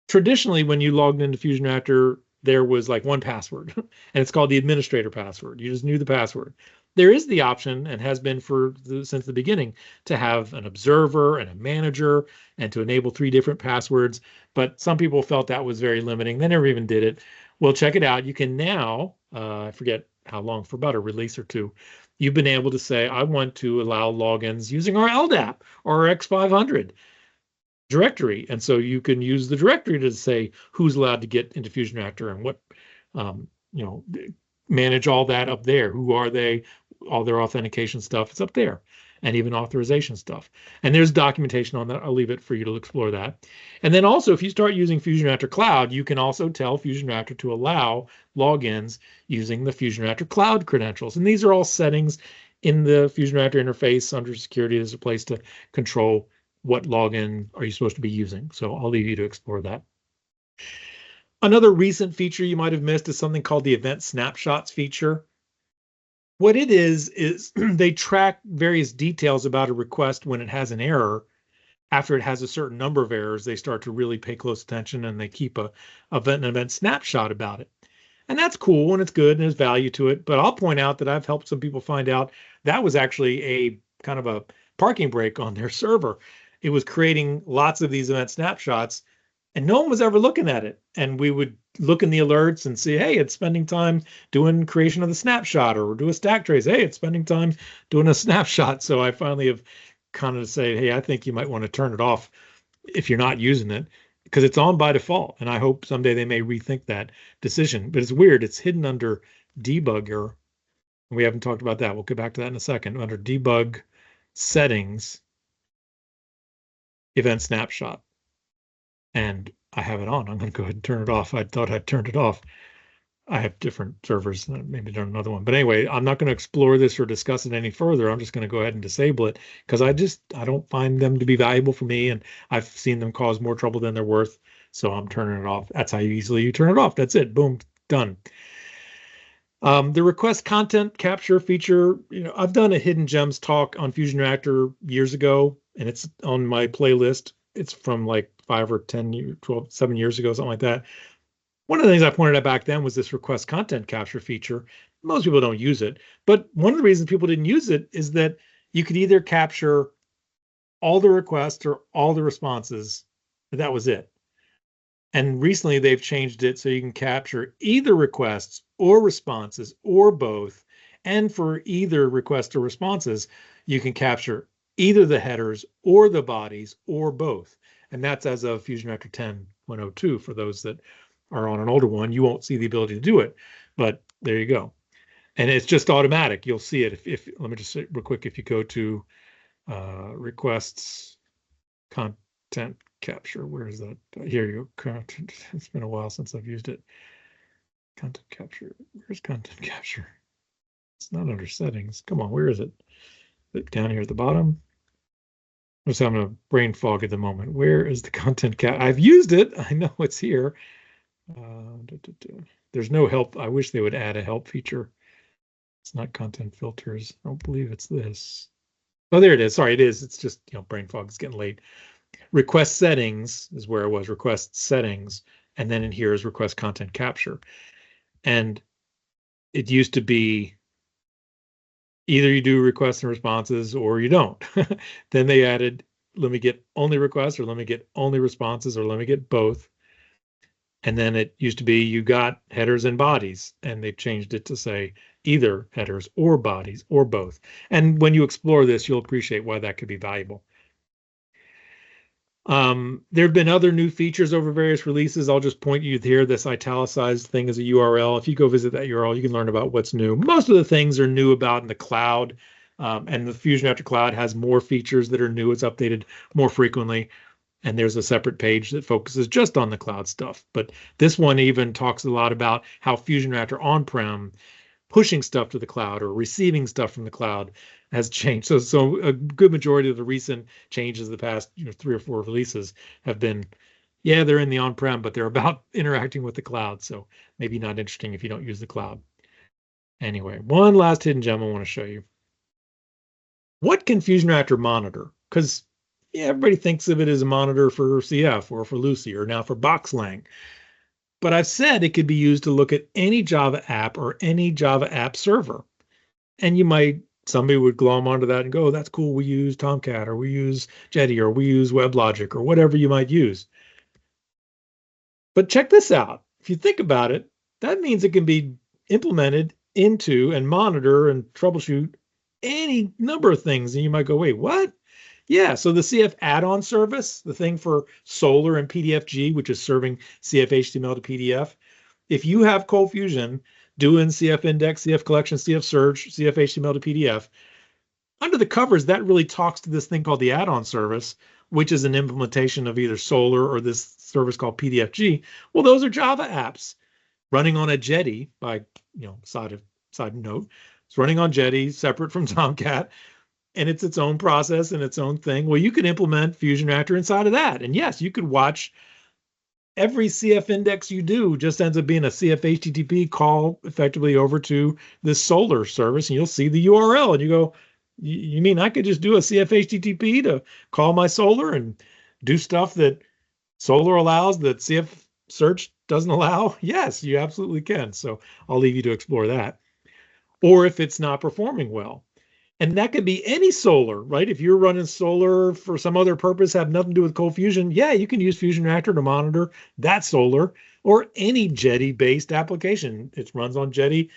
Traditionally, when you logged into FusionReactor, there was like one password, and it's called the administrator password. You just knew the password. There is the option, and has been since the beginning, to have an observer and a manager and to enable 3 different passwords. But some people felt that was very limiting. They never even did it. Well, check it out. You can now, I forget how long, for about a release or 2, you've been able to say, I want to allow logins using our LDAP or our X500 directory. And so you can use the directory to say who's allowed to get into FusionReactor and what, manage all that up there. Who are they? All their authentication stuff is up there, and even authorization stuff. And there's documentation on that. I'll leave it for you to explore that. And then also, if you start using FusionReactor Cloud, you can also tell FusionReactor to allow logins using the FusionReactor Cloud credentials. And these are all settings in the FusionReactor interface under security. There's a place to control what login are you supposed to be using. So I'll leave you to explore that. Another recent feature you might have missed is something called the Event Snapshots feature. What it is they track various details about a request when it has an error. After it has a certain number of errors, they start to really pay close attention, and they keep an event snapshot about it. And that's cool, and it's good, and there's value to it. But I'll point out that I've helped some people find out that was actually a kind of a parking brake on their server. It was creating lots of these event snapshots, and no one was ever looking at it. And we would look in the alerts and see, hey, it's spending time doing creation of the snapshot, or do a stack trace. Hey, it's spending time doing a snapshot. So I finally have kind of say, hey, I think you might want to turn it off if you're not using it, because it's on by default. And I hope someday they may rethink that decision. But it's weird. It's hidden under debugger. And we haven't talked about that. We'll get back to that in a second. Under debug settings, event snapshot. And I have it on. I'm going to go ahead and turn it off. I thought I'd turned it off. I have different servers, maybe done another one. But anyway, I'm not going to explore this or discuss it any further. I'm just going to go ahead and disable it, because I don't find them to be valuable for me, and I've seen them cause more trouble than they're worth. So I'm turning it off. That's how you turn it off. That's it. Boom, done. The request content capture feature, I've done a Hidden Gems talk on FusionReactor years ago, and it's on my playlist. It's from like 5 or 10, 12, 7 years ago, something like that. One of the things I pointed out back then was this request content capture feature. Most people don't use it, but one of the reasons people didn't use it is that you could either capture all the requests or all the responses, but that was it. And recently they've changed it so you can capture either requests or responses or both. And for either requests or responses, you can capture either the headers or the bodies or both. And that's as of FusionReactor 10.102. For those that are on an older one, you won't see the ability to do it, but there you go. And it's just automatic. You'll see it if let me just say real quick, if you go to requests content capture, where is that? Here you go. It's been a while since I've used it. Content capture. Where's content capture? It's not under settings. Come on, where is it? Down here at the bottom. I'm just having a brain fog at the moment. Where is the content cap? I've used it. I know it's here. There's no help. I wish they would add a help feature. It's not content filters. I don't believe it's this. Oh, there it is. Sorry, it is. It's just, brain fog is getting late. Request settings is where I was. Request settings. And then in here is request content capture. And it used to be, Either you do requests and responses or you don't. Then they added, let me get only requests, or let me get only responses, or let me get both. And then it used to be you got headers and bodies, and they've changed it to say either headers or bodies or both. And when you explore this, you'll appreciate why that could be valuable. There have been other new features over various releases. I'll just point you here. This italicized thing is a URL. If you go visit that URL, you can learn about what's new. Most of the things are new about in the cloud, and the FusionReactor Cloud has more features that are new. It's updated more frequently, and there's a separate page that focuses just on the cloud stuff. But this one even talks a lot about how FusionReactor on-prem, pushing stuff to the cloud or receiving stuff from the cloud, has changed. So a good majority of the recent changes of the past 3 or 4 releases have been, yeah, they're in the on-prem, but they're about interacting with the cloud. So maybe not interesting if you don't use the cloud. Anyway, one last hidden gem I want to show you. What can FusionReactor monitor? Because everybody thinks of it as a monitor for CF or for Lucee or now for BoxLang. But I've said it could be used to look at any Java app or any Java app server. And somebody would glom onto that and go, oh, that's cool. We use Tomcat, or we use Jetty, or we use WebLogic, or whatever you might use. But check this out. If you think about it, that means it can be implemented into and monitor and troubleshoot any number of things. And you might go, wait, what? Yeah, so the CF add-on service, the thing for Solr and PDFG, which is serving CF HTML to PDF. If you have Cold Fusion doing CF index, CF collection, CF search, CF HTML to PDF, under the covers, that really talks to this thing called the add-on service, which is an implementation of either Solr or this service called PDFG. Well, those are Java apps running on a Jetty by, side note. It's running on Jetty, separate from Tomcat, and it's its own process and its own thing. Well, you can implement FusionReactor inside of that. And yes, you could watch every CF index you do just ends up being a CF HTTP call effectively over to this Solr service, and you'll see the URL and you go, you mean I could just do a CF HTTP to call my Solr and do stuff that Solr allows that CF search doesn't allow? Yes, you absolutely can. So I'll leave you to explore that. Or if it's not performing well. And that could be any Solr, right? If you're running Solr for some other purpose, have nothing to do with Cold Fusion, yeah, you can use FusionReactor to monitor that Solr or any Jetty-based application. It runs on Jetty.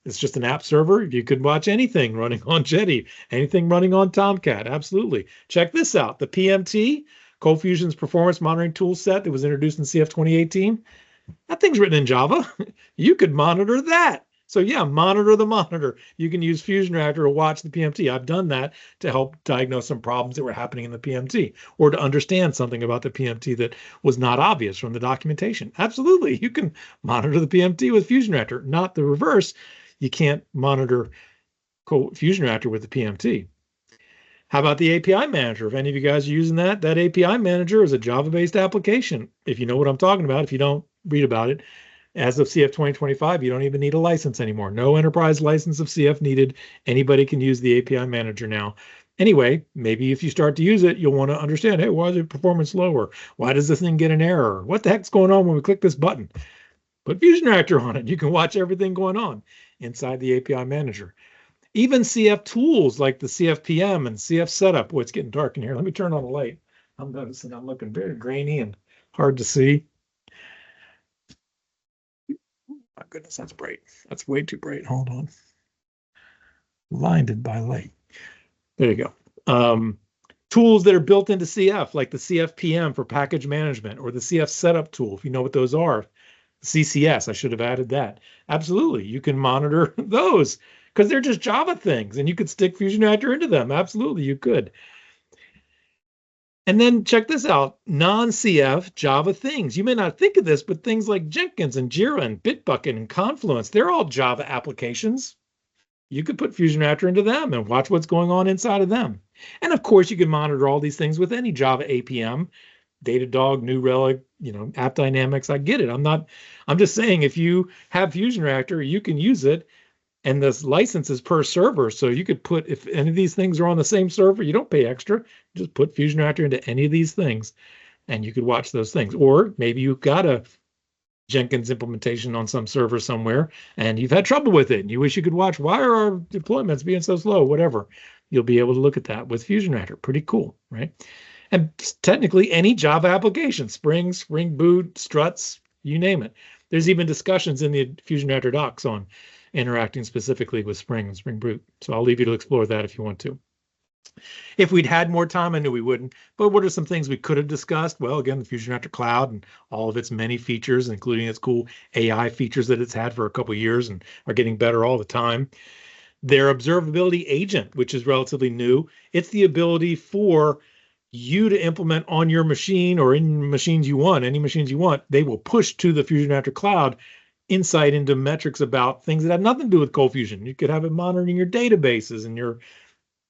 It's just an app server. You could watch anything running on Jetty, anything running on Tomcat. Absolutely. Check this out. The PMT, Cold Fusion's performance monitoring tool set that was introduced in CF 2018. That thing's written in Java. You could monitor that. So yeah, monitor the monitor. You can use FusionReactor to watch the PMT. I've done that to help diagnose some problems that were happening in the PMT, or to understand something about the PMT that was not obvious from the documentation. Absolutely, you can monitor the PMT with FusionReactor, not the reverse. You can't monitor FusionReactor with the PMT. How about the API manager? If any of you guys are using that API manager is a Java-based application. If you know what I'm talking about, if you don't, read about it. As of CF 2025, you don't even need a license anymore. No enterprise license of CF needed. Anybody can use the API manager now. Anyway, maybe if you start to use it, you'll want to understand, hey, why is the performance lower? Why does this thing get an error? What the heck's going on when we click this button? Put FusionReactor on it. You can watch everything going on inside the API manager. Even CF tools like the CFPM and CF setup. Boy, it's getting dark in here. Let me turn on the light. I'm noticing I'm looking very grainy and hard to see. My goodness, that's bright. That's way too bright. Hold on. Blinded by light. There you go. Tools that are built into CF, like the CFPM for package management, or the CF setup tool, if you know what those are. CCS, I should have added that. Absolutely, you can monitor those because they're just Java things, and you could stick FusionReactor into them. Absolutely, you could. And then check this out, non-CF Java things. You may not think of this, but things like Jenkins and Jira and Bitbucket and Confluence, they're all Java applications. You could put FusionReactor into them and watch what's going on inside of them. And of course, you can monitor all these things with any Java APM, Datadog, New Relic, App Dynamics. I get it. I'm just saying if you have FusionReactor, you can use it. And this license is per server. So you could put, if any of these things are on the same server, you don't pay extra. Just put FusionReactor into any of these things and you could watch those things. Or maybe you've got a Jenkins implementation on some server somewhere, and you've had trouble with it, and you wish you could watch, why are our deployments being so slow, whatever. You'll be able to look at that with FusionReactor. Pretty cool, right? And technically any Java application, Spring, Spring Boot, struts, you name it. There's even discussions in the FusionReactor docs on interacting specifically with Spring and Spring Boot. So I'll leave you to explore that if you want to. If we'd had more time, I knew we wouldn't. But what are some things we could have discussed? Well, again, the FusionReactor Cloud and all of its many features, including its cool AI features that it's had for a couple of years and are getting better all the time. Their observability agent, which is relatively new. It's the ability for you to implement on your machine or in machines you want, any machines you want. They will push to the FusionReactor Cloud insight into metrics about things that have nothing to do with Cold Fusion. You could have it monitoring your databases and your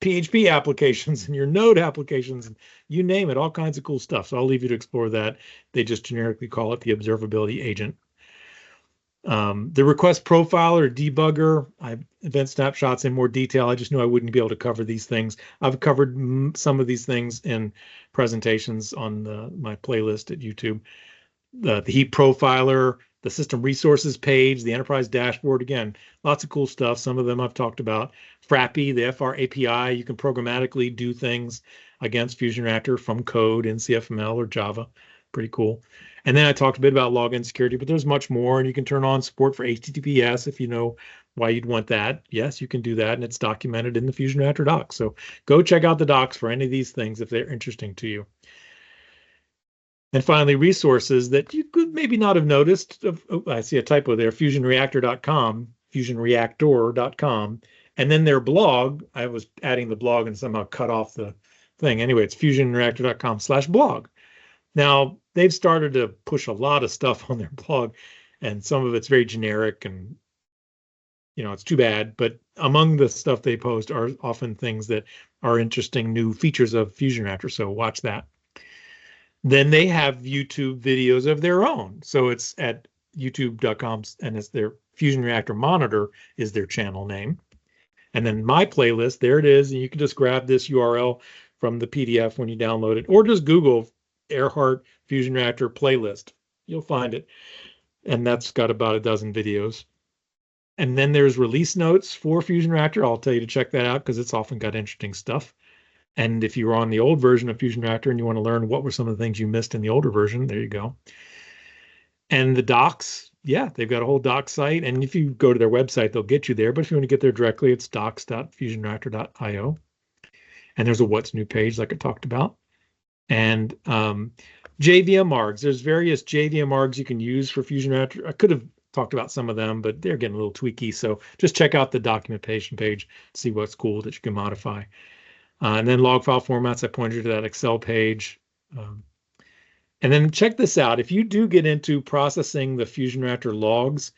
PHP applications and your Node applications, you name it, all kinds of cool stuff. So I'll leave you to explore that. They just generically call it the observability agent. The request profiler, debugger, event snapshots in more detail. I just knew I wouldn't be able to cover these things. I've covered some of these things in presentations on my playlist at YouTube. The heap profiler, the system resources page, the enterprise dashboard. Again, lots of cool stuff. Some of them I've talked about. Frappy, the FR API, you can programmatically do things against FusionReactor from code in CFML or Java. Pretty cool. And then I talked a bit about login security, but there's much more. And you can turn on support for HTTPS if you know why you'd want that. Yes, you can do that. And it's documented in the FusionReactor docs. So go check out the docs for any of these things if they're interesting to you. And finally, resources that you could maybe not have noticed. Oh, I see a typo there, FusionReactor.com, FusionReactor.com. And then their blog, I was adding the blog and somehow cut off the thing. Anyway, it's FusionReactor.com/blog. Now, they've started to push a lot of stuff on their blog, and some of it's very generic and, it's too bad. But among the stuff they post are often things that are interesting new features of FusionReactor, so watch that. Then they have YouTube videos of their own. So it's at youtube.com, and it's their FusionReactor Monitor is their channel name. And then my playlist, there it is. And you can just grab this URL from the PDF when you download it, or just Google Arehart FusionReactor playlist. You'll find it. And that's got about a dozen videos. And then there's release notes for FusionReactor. I'll tell you to check that out because it's often got interesting stuff. And if you're on the old version of FusionReactor and you want to learn what were some of the things you missed in the older version, there you go. And the docs, yeah, they've got a whole doc site. And if you go to their website, they'll get you there. But if you want to get there directly, it's docs.fusionreactor.io. And there's a what's new page like I talked about. And JVM args. There's various JVM args you can use for FusionReactor. I could have talked about some of them, but they're getting a little tweaky. So just check out the documentation page, see what's cool that you can modify. And then log file formats, I pointed you to that Excel page. And then check this out. If you do get into processing the FusionReactor logs,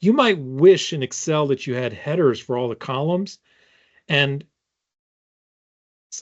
you might wish in Excel that you had headers for all the columns. And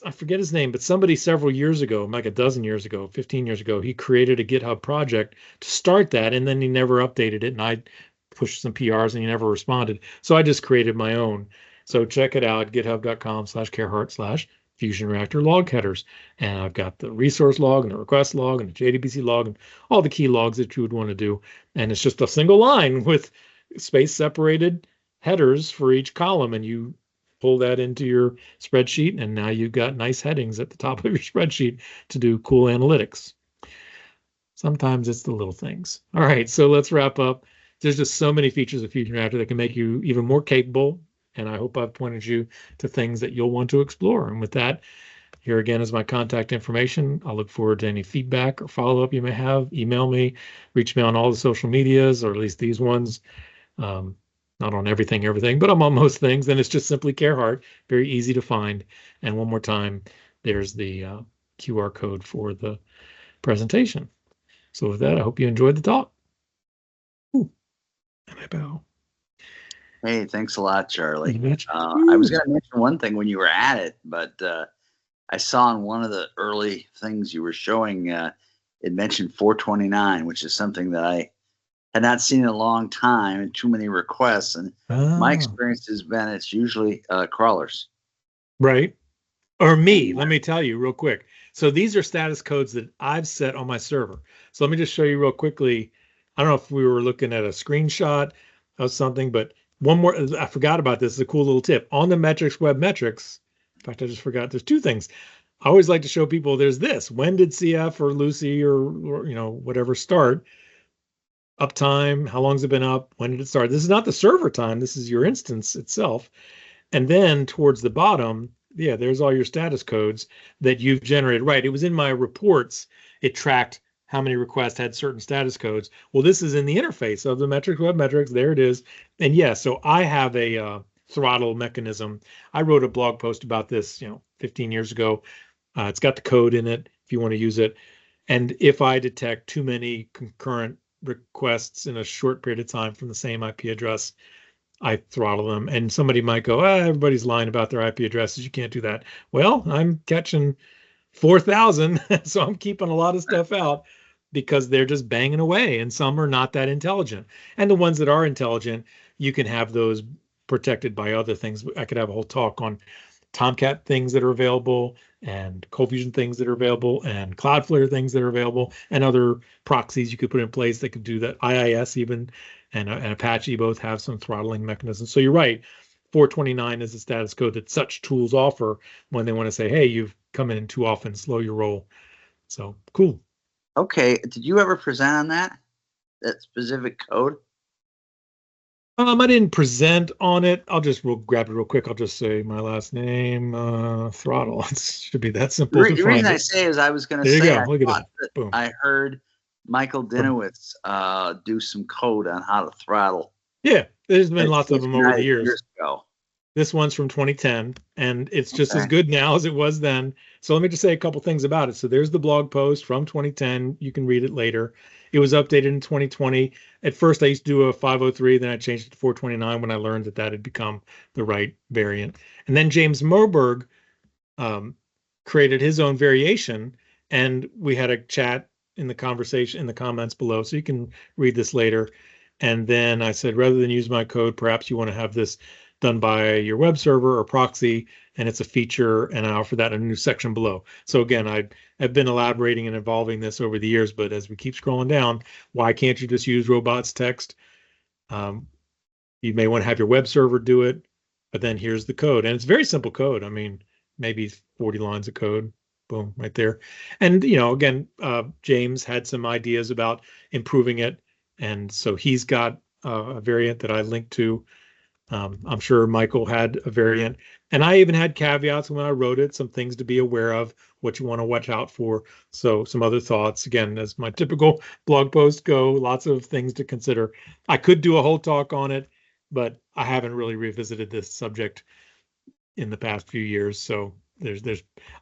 I forget his name, but somebody several years ago, like a dozen years ago, 15 years ago, he created a GitHub project to start that, and then he never updated it. And I pushed some PRs and he never responded. So I just created my own. So check it out, github.com/Arehart/FusionReactor log headers. And I've got the resource log and the request log and the JDBC log and all the key logs that you would want to do. And it's just a single line with space separated headers for each column. And you pull that into your spreadsheet, and now you've got nice headings at the top of your spreadsheet to do cool analytics. Sometimes it's the little things. All right, so let's wrap up. There's just so many features of FusionReactor that can make you even more capable, and I hope I've pointed you to things that you'll want to explore. And with that, here again is my contact information. I'll look forward to any feedback or follow-up you may have. Email me, reach me on all the social medias, or at least these ones. Not on everything, but I'm on most things. And it's just simply Arehart, very easy to find. And one more time, there's the QR code for the presentation. So with that, I hope you enjoyed the talk. Ooh, and I bow. Hey, thanks a lot, Charlie. I was going to mention one thing when you were at it, but I saw in one of the early things you were showing, it mentioned 429, which is something that I had not seen in a long time and too many requests. And my experience has been it's usually crawlers. Right. Or me. Let me tell you real quick. So these are status codes that I've set on my server. So let me just show you real quickly. I don't know if we were looking at a screenshot of something, but one more, I forgot about this. It's a cool little tip on the metrics, web metrics. In fact, I just forgot. There's two things. I always like to show people there's this. When did CF or Lucee or whatever start? Uptime, how long's it been up? When did it start? This is not the server time. This is your instance itself. And then towards the bottom, yeah, there's all your status codes that you've generated. Right. It was in my reports. It tracked how many requests had certain status codes. Well, this is in the interface of the metrics, web metrics. There it is. And yeah, so I have a throttle mechanism. I wrote a blog post about this, 15 years ago. It's got the code in it if you want to use it. And if I detect too many concurrent requests in a short period of time from the same IP address, I throttle them. And somebody might go, everybody's lying about their IP addresses. You can't do that. Well, I'm catching 4,000, so I'm keeping a lot of stuff out because they're just banging away, and some are not that intelligent. And the ones that are intelligent, you can have those protected by other things. I could have a whole talk on Tomcat things that are available, and ColdFusion things that are available, and Cloudflare things that are available, and other proxies you could put in place that could do that. IIS even and Apache both have some throttling mechanisms. So you're right. 429 is the status code that such tools offer when they want to say, hey, you've come in too often, slow your roll. So cool. Okay. Did you ever present on that specific code? I didn't present on it. I'll just grab it real quick. I'll just say my last name, throttle. It should be that simple. The reason I say is I was going to say I heard Michael Dinowitz do some code on how to throttle. Yeah, there's been lots of them over the years. Ago. This one's from 2010, and it's just as good now as it was then. So let me just say a couple things about it. So there's the blog post from 2010. You can read it later. It was updated in 2020. At first, I used to do a 503, then I changed it to 429 when I learned that that had become the right variant. And then James Moberg created his own variation, and we had a chat in the conversation in the comments below, so you can read this later. And then I said, rather than use my code, perhaps you want to have this done by your web server or proxy, and it's a feature, and I offer that in a new section below. So again, I've been elaborating and evolving this over the years, but as we keep scrolling down, why can't you just use robots text? You may want to have your web server do it, but then here's the code. And it's very simple code. I mean, maybe 40 lines of code, boom, right there. And, again, James had some ideas about improving it. And so he's got a variant that I linked to. I'm sure Michael had a variant, and I even had caveats when I wrote it, some things to be aware of, what you want to watch out for. So some other thoughts, again, as my typical blog posts go, lots of things to consider. I could do a whole talk on it, but I haven't really revisited this subject in the past few years. So there's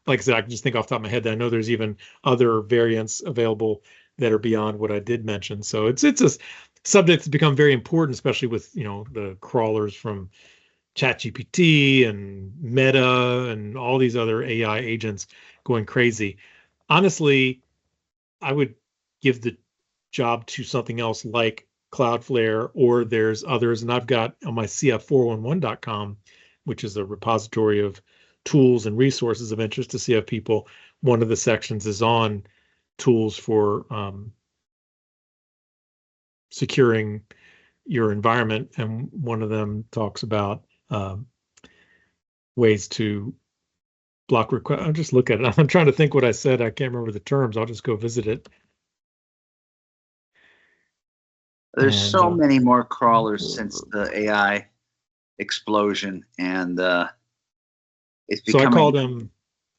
like I said, I can just think off the top of my head that I know there's even other variants available that are beyond what I did mention. So it's a subject that's become very important, especially with the crawlers from ChatGPT and Meta and all these other AI agents going crazy. Honestly, I would give the job to something else like Cloudflare, or there's others. And I've got on my cf411.com, which is a repository of tools and resources of interest to CF people. One of the sections is on tools for securing your environment, and one of them talks about ways to block request. I'll just look at it. I'm trying to think what I said. I can't remember the terms. I'll just go visit it. There's so many more crawlers since the AI explosion, and it's becoming. So I call them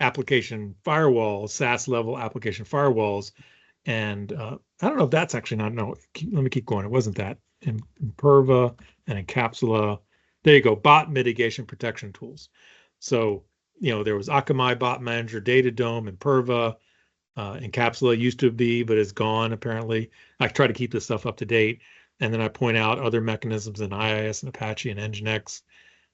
application firewalls, SaaS level application firewalls. And I don't know if that's actually not, no, let me keep going. It wasn't that. In Imperva and Encapsula, there you go, bot mitigation protection tools. So, there was Akamai Bot Manager, Datadome, Imperva, Encapsula used to be, but is gone apparently. I try to keep this stuff up to date. And then I point out other mechanisms in IIS and Apache and Nginx,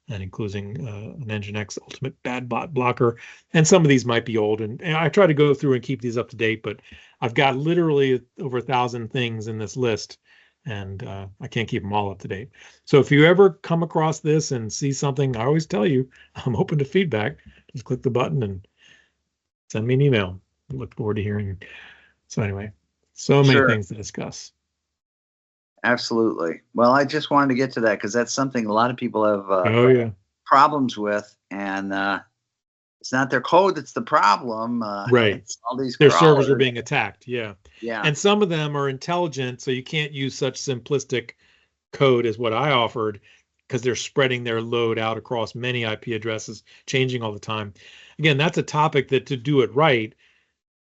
and including an Nginx Ultimate Bad Bot Blocker. And some of these might be old, and I try to go through and keep these up to date, but I've got literally over 1,000 things in this list, and I can't keep them all up to date. So if you ever come across this and see something, I always tell you, I'm open to feedback. Just click the button and send me an email. I look forward to hearing. So anyway, so many things to discuss. Absolutely. Well, I just wanted to get to that because that's something a lot of people have Oh yeah, problems with, and it's not their code that's the problem. right. It's all these Their servers are crawlers. being attacked. Yeah, Yeah. and some of them are intelligent, so you can't use such simplistic code as what I offered because they're spreading their load out across many IP addresses, changing all the time. Again, that's a topic that to do it right,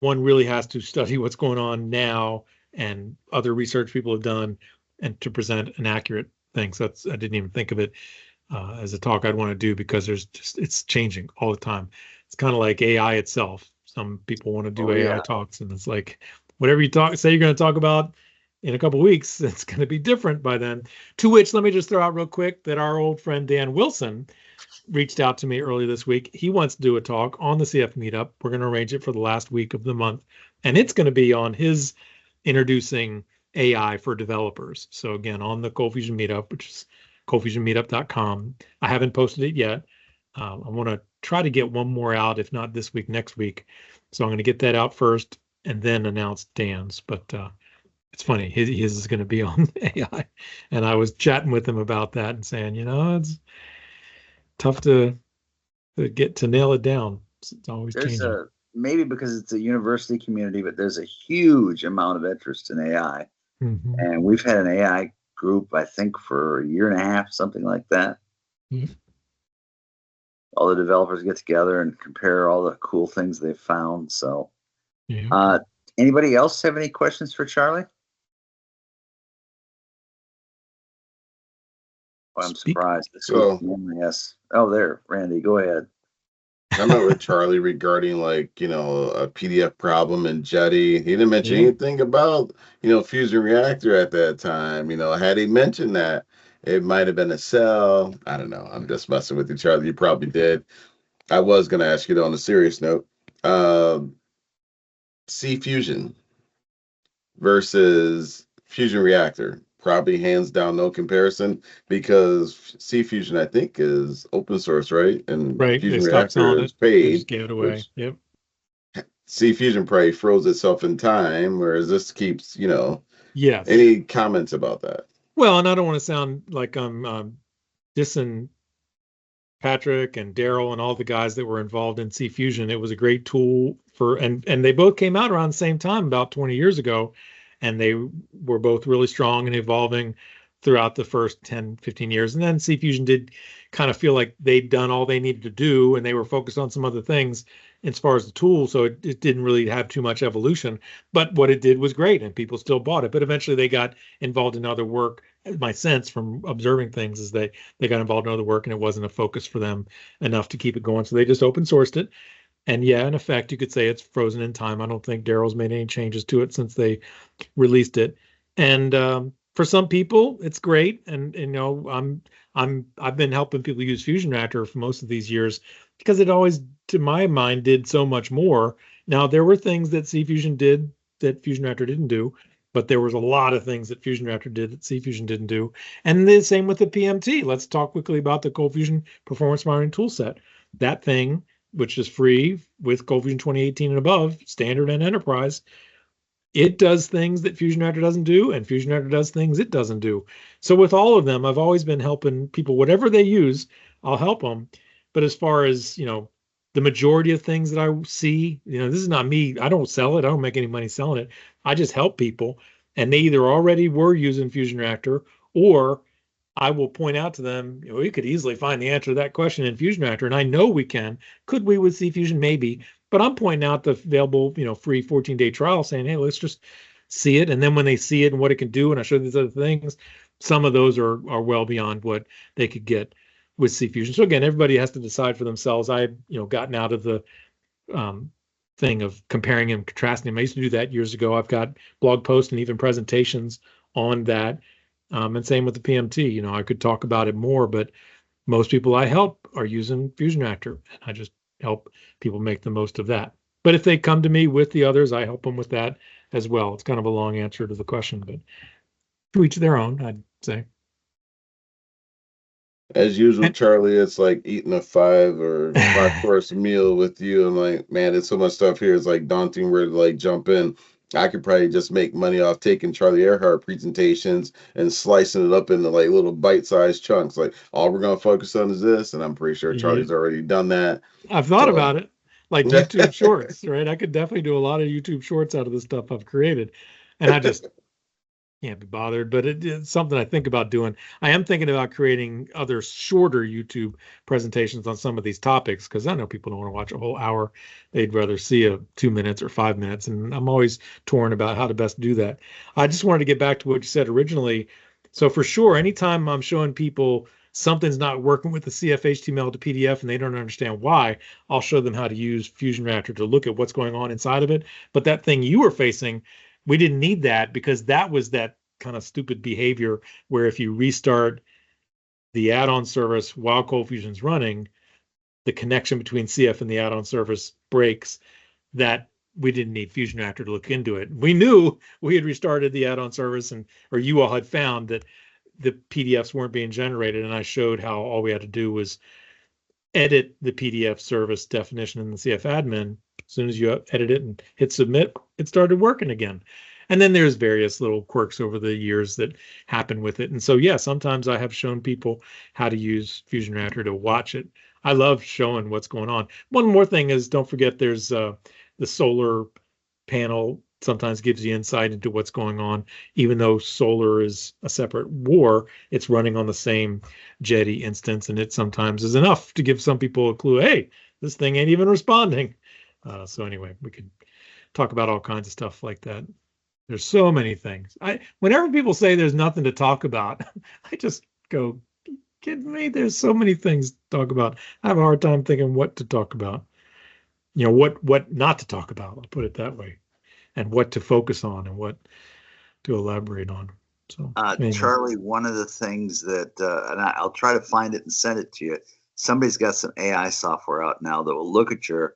one really has to study what's going on now and other research people have done and to present an accurate thing. So I didn't even think of it as a talk I'd want to do because it's changing all the time. It's kind of like AI itself. Some people want to do AI talks, and it's like whatever you say you're going to talk about in a couple of weeks, it's going to be different by then. To which, let me just throw out real quick that our old friend Dan Wilson reached out to me earlier this week. He wants to do a talk on the CF meetup. We're going to arrange it for the last week of the month, and it's going to be on his introducing AI for developers. So again, on the Cold Fusion meetup, which is coldfusionmeetup.com. I haven't posted it yet. I want to try to get one more out, if not this week, next week. So I'm going to get that out first and then announce Dan's. But it's funny, his is going to be on AI, and I was chatting with him about that and saying, it's tough to get to nail it down. It's always changing. Maybe because it's a university community, but there's a huge amount of interest in AI, and we've had an AI group, I think, for a year and a half, something like that. All the developers get together and compare all the cool things they've found. So, anybody else have any questions for Charlie? Oh, I'm surprised. Yes. Oh, there, Randy, go ahead. I met with Charlie regarding a PDF problem in Jetty. He didn't mention anything about, FusionReactor at that time. Had he mentioned that, it might have been a cell. I don't know. I'm just messing with you, Charlie. You probably did. I was going to ask you on a serious note. C Fusion versus FusionReactor. Probably hands down, no comparison, because C Fusion, I think, is open source, right? And FusionReactor is paid. Just gave it away. Yep. C Fusion probably froze itself in time, whereas this keeps, Yes. Any comments about that? Well, and I don't want to sound like I'm dissing Patrick and Daryl and all the guys that were involved in C Fusion. It was a great tool and they both came out around the same time, about 20 years ago. And they were both really strong and evolving throughout the first 10, 15 years. And then C Fusion did kind of feel like they'd done all they needed to do, and they were focused on some other things as far as the tool. So it didn't really have too much evolution. But what it did was great, and people still bought it. But eventually they got involved in other work. My sense from observing things is they got involved in other work, and it wasn't a focus for them enough to keep it going. So they just open sourced it. And yeah, in effect, you could say it's frozen in time. I don't think Daryl's made any changes to it since they released it. And for some people, it's great. And I've been helping people use FusionReactor for most of these years because it always, to my mind, did so much more. Now there were things that C Fusion did that FusionReactor didn't do, but there was a lot of things that FusionReactor did that C Fusion didn't do. And the same with the PMT. Let's talk quickly about the Cold Fusion Performance Monitoring Toolset. That thing, which is free with Cold Fusion 2018 and above, standard and enterprise, it does things that FusionReactor doesn't do, and FusionReactor does things it doesn't do. So with all of them, I've always been helping people, whatever they use, I'll help them. But as far as, the majority of things that I see, this is not me. I don't sell it. I don't make any money selling it. I just help people, and they either already were using FusionReactor, or I will point out to them, we could easily find the answer to that question in FusionReactor, and I know we can. Could we with C Fusion? Maybe. But I'm pointing out the available, free 14-day trial saying, hey, let's just see it. And then when they see it and what it can do, and I show these other things, some of those are well beyond what they could get with C Fusion. So again, everybody has to decide for themselves. I've, gotten out of the thing of comparing and contrasting them. I used to do that years ago. I've got blog posts and even presentations on that. And same with the PMT. I could talk about it more, but most people I help are using FusionReactor, and I just help people make the most of that. But if they come to me with the others, I help them with that as well. It's kind of a long answer to the question, but to each their own, I'd say. As usual, Charlie, it's like eating a 5 or 5 course meal with you. I'm like, man, there's so much stuff here. It's like daunting where to jump in. I could probably just make money off taking Charlie Arehart presentations and slicing it up into like little bite-sized chunks. Like all we're gonna focus on is this, and I'm pretty sure Yeah. Charlie's already done that. I've thought So about it, like YouTube shorts, right? I could definitely do a lot of YouTube shorts out of the stuff I've created, and I just can't be bothered. But it's something I think about doing. I am thinking about creating other shorter YouTube presentations on some of these topics because I know people don't want to watch a whole hour. They'd rather see a 2 minutes or 5 minutes, and I'm always torn about how to best do that. I just wanted to get back to what you said originally. So for sure, anytime I'm showing people something's not working with the CF HTML to PDF and they don't understand why, I'll show them how to use FusionReactor to look at what's going on inside of it. But that thing you were facing, we didn't need that because that was that kind of stupid behavior where if you restart the add-on service while ColdFusion's running, the connection between CF and the add-on service breaks. That we didn't need FusionReactor to look into it. We knew we had restarted the add-on service, and or you all had found that the PDFs weren't being generated, and I showed how all we had to do was edit the PDF service definition in the CF admin. As soon as you edit it and hit submit, it started working again. And then there's various little quirks over the years that happen with it. And so, yeah, sometimes I have shown people how to use FusionReactor to watch it. I love showing what's going on. One more thing is, don't forget there's the solar panel sometimes gives you insight into what's going on. Even though solar is a separate war, it's running on the same Jetty instance, and it sometimes is enough to give some people a clue. Hey, this thing ain't even responding. So anyway, we could talk about all kinds of stuff like that. There's so many things. Whenever people say there's nothing to talk about, I just go, kidding me? There's so many things to talk about. I have a hard time thinking what to talk about. You know, what not to talk about, I'll put it that way, and what to focus on and what to elaborate on. So, anyway. Charlie, one of the things that, and I'll try to find it and send it to you. Somebody's got some AI software out now that will look at your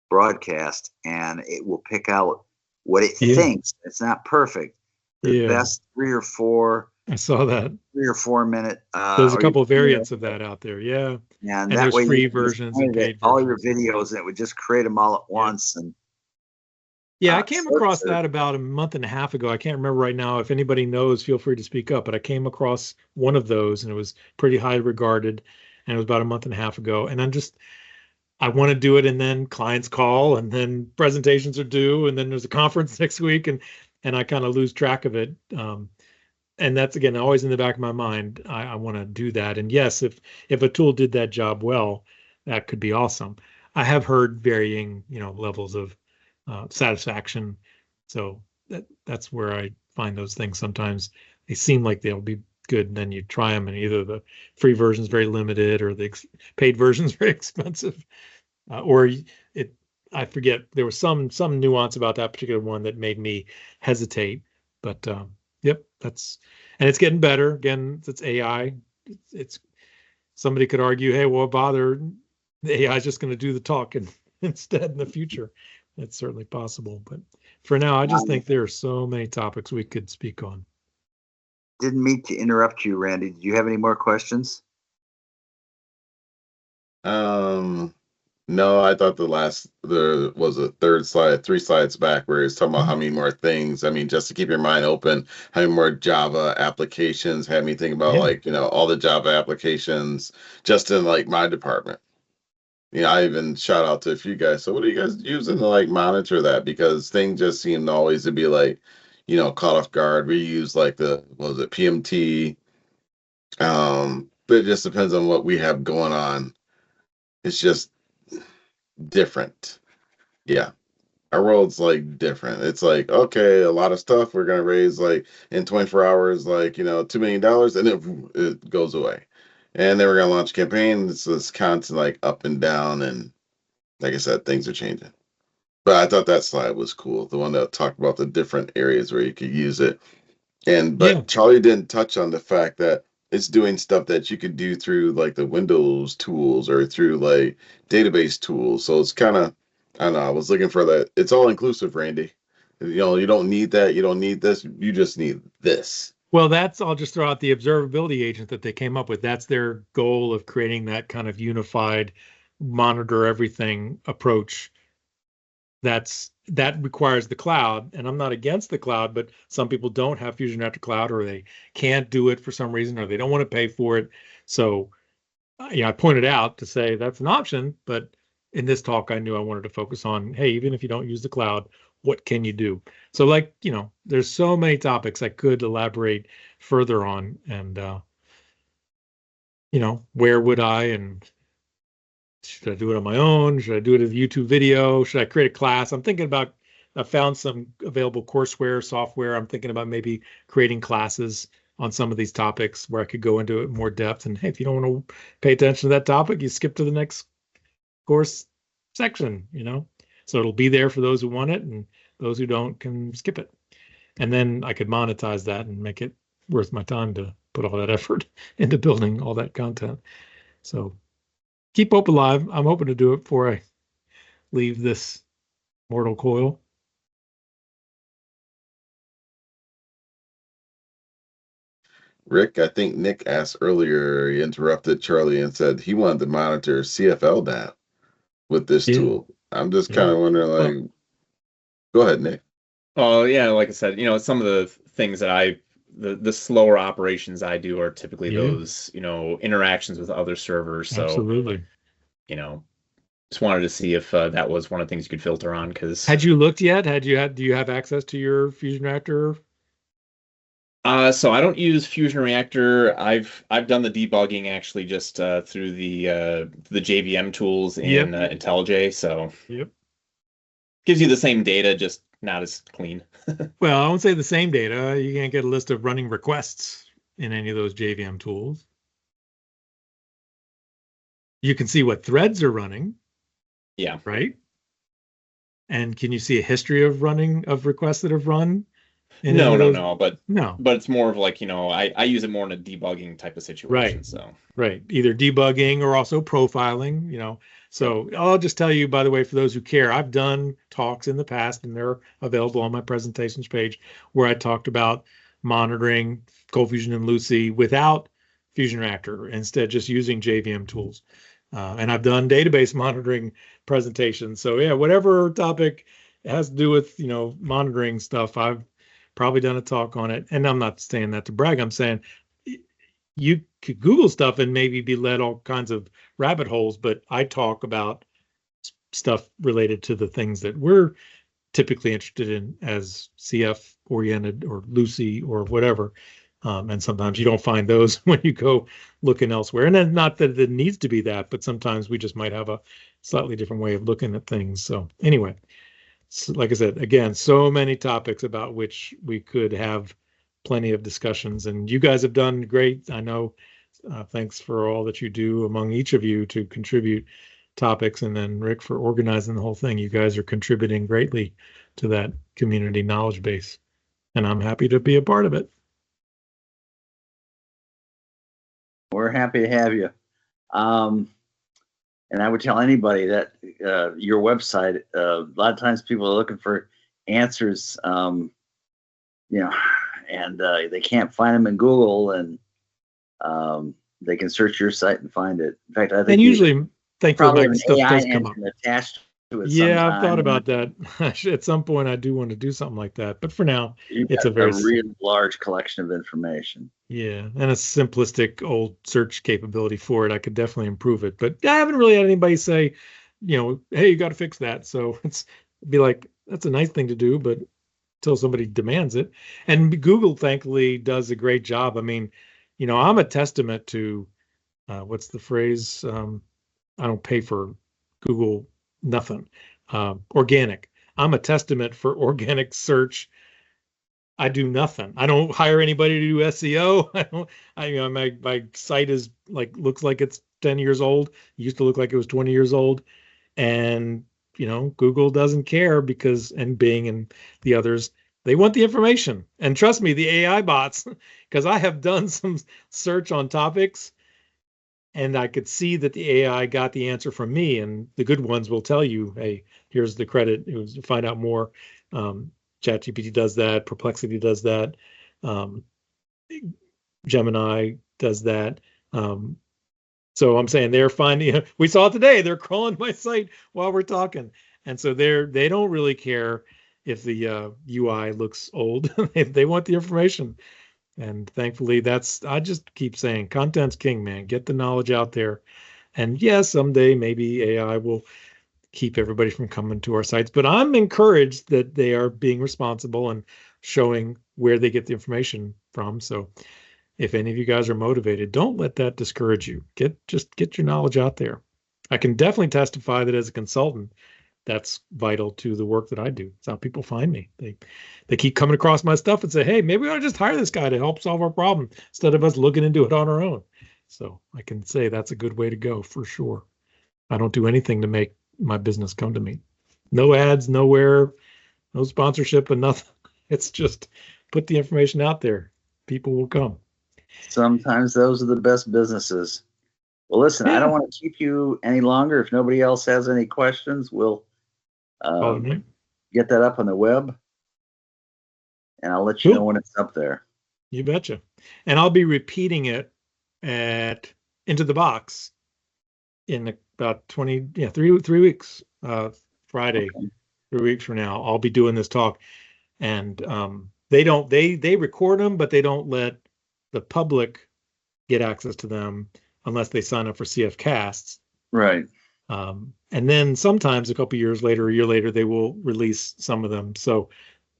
broadcast and it will pick out what it thinks. It's not perfect. The best 3 or 4. I saw that 3 or 4 minute. There's a couple of variants of that out there. Yeah. And that there's way free versions and paid all versions. your videos, and it would just create them all at once. And yeah, I came across that about a month and a half ago. I can't remember right now. If anybody knows, feel free to speak up. But I came across one of those, and it was pretty highly regarded. And it was about a month and a half ago. And I want to do it, and then clients call, and then presentations are due, and then there's a conference next week, and I kind of lose track of it. And that's, again, always in the back of my mind. I want to do that. And yes, if a tool did that job well, that could be awesome. I have heard varying, levels of satisfaction. So that's where I find those things. Sometimes they seem like they'll be good, and then you try them, and either the free version is very limited or the paid version is very expensive, or I forget. There was some nuance about that particular one that made me hesitate. But yep, and it's getting better. Again, it's AI. It's somebody could argue, hey, well, bother, the AI is just going to do the talking instead in the future. That's certainly possible. But for now, I just think there are so many topics we could speak on. Didn't mean to interrupt you, Randy. Did you have any more questions? No, I thought there was a third slide, 3 slides back, where it's talking about how many more things. I mean, just to keep your mind open, how many more Java applications, had me think about all the Java applications just in like my department. I even shout out to a few guys. So what are you guys using to like monitor that? Because things just seem always to be like, caught off guard. We use like PMT. But it just depends on what we have going on. It's just different. Yeah. Our world's like different. It's like, okay, a lot of stuff we're gonna raise like in 24 hours, like $2 million, and it goes away. And then we're gonna launch a campaign. It's this constant like up and down, and like I said, things are changing. But I thought that slide was cool, the one that talked about the different areas where you could use it. But Charlie didn't touch on the fact that it's doing stuff that you could do through like the Windows tools or through like database tools. So it's kind of, I don't know, I was looking for that. It's all inclusive, Randy. You don't need that. You don't need this. You just need this. Well, I'll just throw out the observability agent that they came up with. That's their goal of creating that kind of unified monitor everything approach that requires the cloud, and I'm not against the cloud, but some people don't have FusionReactor Cloud, or they can't do it for some reason, or they don't want to pay for it. So, I pointed out to say that's an option, but in this talk, I knew I wanted to focus on, hey, even if you don't use the cloud, what can you do? So, like, there's so many topics I could elaborate further on, and where would I, and should I do it on my own? Should I do it as a YouTube video? Should I create a class? I found some available courseware software. I'm thinking about maybe creating classes on some of these topics where I could go into it in more depth. And hey, if you don't want to pay attention to that topic, you skip to the next course section, So it'll be there for those who want it, and those who don't can skip it. And then I could monetize that and make it worth my time to put all that effort into building all that content. So keep hope alive. I'm hoping to do it before I leave this mortal coil. Rick, I think Nick asked earlier, he interrupted Charlie and said he wanted to monitor CFL data with this tool. I'm just kind of wondering, go ahead, Nick. Oh, yeah, like I said, some of the things that the slower operations I do are typically those, interactions with other servers. So, absolutely. Just wanted to see if that was one of the things you could filter on. Because had you looked yet? Do you have access to your FusionReactor? So I don't use FusionReactor. I've done the debugging actually just through the JVM tools in IntelliJ. So gives you the same data, just not as clean. Well, I won't say the same data. You can't get a list of running requests in any of those JVM tools. You can see what threads are running. Yeah. Right. And can you see a history of requests that have run? No. But it's more of like, I use it more in a debugging type of situation. Right. So Either debugging or also profiling, So I'll just tell you, by the way, for those who care, I've done talks in the past, and they're available on my presentations page, where I talked about monitoring Cold Fusion and Lucee without FusionReactor, instead just using JVM tools. And I've done database monitoring presentations. So yeah, whatever topic has to do with, monitoring stuff, I've probably done a talk on it. And I'm not saying that to brag. I'm saying you could Google stuff and maybe be led all kinds of rabbit holes, but I talk about stuff related to the things that we're typically interested in as CF oriented or Lucee or whatever. And sometimes you don't find those when you go looking elsewhere. And then, not that it needs to be that, but sometimes we just might have a slightly different way of looking at things. So anyway, like I said, again, so many topics about which we could have plenty of discussions, and you guys have done great. I know. Thanks for all that you do among each of you to contribute topics, and then Rick for organizing the whole thing. You guys are contributing greatly to that community knowledge base, and I'm happy to be a part of it. We're happy to have you. And I would tell anybody that your website, a lot of times people are looking for answers, and they can't find them in Google, and they can search your site and find it. In fact, I think usually thankfully stuff does come up attached to it. Yeah, I've thought about that. At some point, I do want to do something like that, but for now, it's a very really large collection of information. Yeah, and a simplistic old search capability for it. I could definitely improve it, but I haven't really had anybody say, hey, you got to fix that. So it'd be like, that's a nice thing to do, but until somebody demands it. And Google, thankfully, does a great job. I mean, I'm a testament to what's the phrase? I don't pay for Google nothing. Organic. I'm a testament for organic search. I do nothing. I don't hire anybody to do SEO. My site is looks like it's 10 years old. It used to look like it was 20 years old. And, Google doesn't care and Bing and the others, they want the information. And trust me, the AI bots, because I have done some search on topics and I could see that the AI got the answer from me, and the good ones will tell you, hey, here's the credit. It was to find out more. ChatGPT does that. Perplexity does that. Gemini does that. So I'm saying they're finding, we saw it today, they're crawling my site while we're talking. And so they don't really care if the UI looks old. They want the information. And thankfully, I just keep saying, content's king, man. Get the knowledge out there. And yes, someday maybe AI will keep everybody from coming to our sites. But I'm encouraged that they are being responsible and showing where they get the information from. So if any of you guys are motivated, don't let that discourage you. Just get your knowledge out there. I can definitely testify that as a consultant, that's vital to the work that I do. It's how people find me. They keep coming across my stuff and say, hey, maybe we ought to just hire this guy to help solve our problem instead of us looking into it on our own. So I can say that's a good way to go for sure. I don't do anything to make my business come to me. No ads, nowhere, no sponsorship, and nothing. It's just put the information out there. People will come. Sometimes those are the best businesses. Well, listen, I don't want to keep you any longer. If nobody else has any questions, we'll get that up on the web, and I'll let you know when it's up there. You betcha. And I'll be repeating it at Into the Box in about 3 weeks. Friday, 3 weeks from now, I'll be doing this talk. And they record them, but they don't let the public get access to them unless they sign up for CF Casts. Right. And then sometimes a couple years later, a year later, they will release some of them. So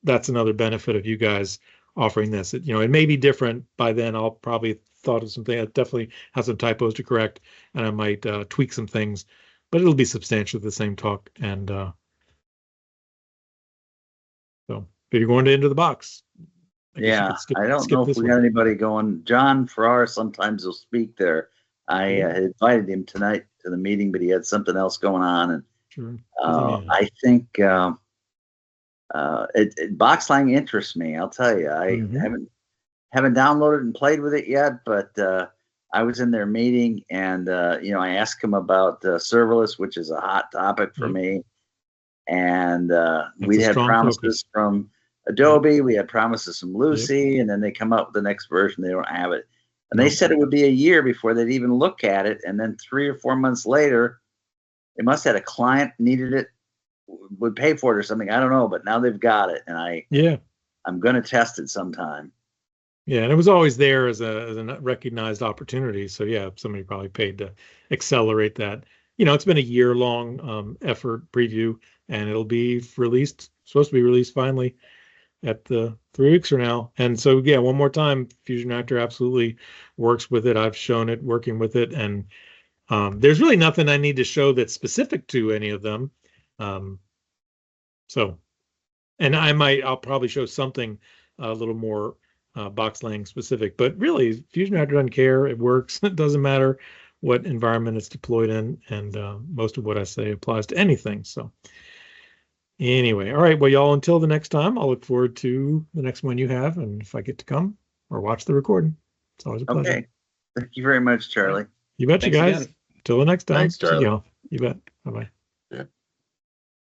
that's another benefit of you guys offering this. It may be different by then. I'll probably thought of something. I definitely have some typos to correct, and I might tweak some things, but it'll be substantially the same talk. And so if you're going to Into the Box. I don't know if we got anybody going. John Farrar sometimes will speak there. I had invited him tonight to the meeting, but he had something else going on. And I think BoxLang interests me. I'll tell you, I haven't downloaded and played with it yet, but I was in their meeting, and I asked him about serverless, which is a hot topic for me. And we had promises from Adobe, we had promises from Lucee, and then they come up with the next version, they don't have it. And they said it would be a year before they'd even look at it, and then 3 or 4 months later, they must have had a client needed it, would pay for it or something. I don't know, but now they've got it, and I'm going to test it sometime. Yeah, and it was always there as a recognized opportunity. So somebody probably paid to accelerate that. It's been a year-long effort preview, and it'll be supposed to be released finally at the 3 weeks from now. And so, one more time, FusionReactor absolutely works with it. I've shown it working with it, and there's really nothing I need to show that's specific to any of them. And I'll probably show something a little more BoxLang specific, but really FusionReactor doesn't care. It works. It doesn't matter what environment it's deployed in, and most of what I say applies to anything. So anyway, all right, well, y'all, until the next time, I'll look forward to the next one you have, and if I get to come or watch the recording, it's always a pleasure. Okay, thank you very much, Charlie. You betcha, guys. Again. Until the next time. Thanks, Charlie. See y'all. You bet. Bye-bye.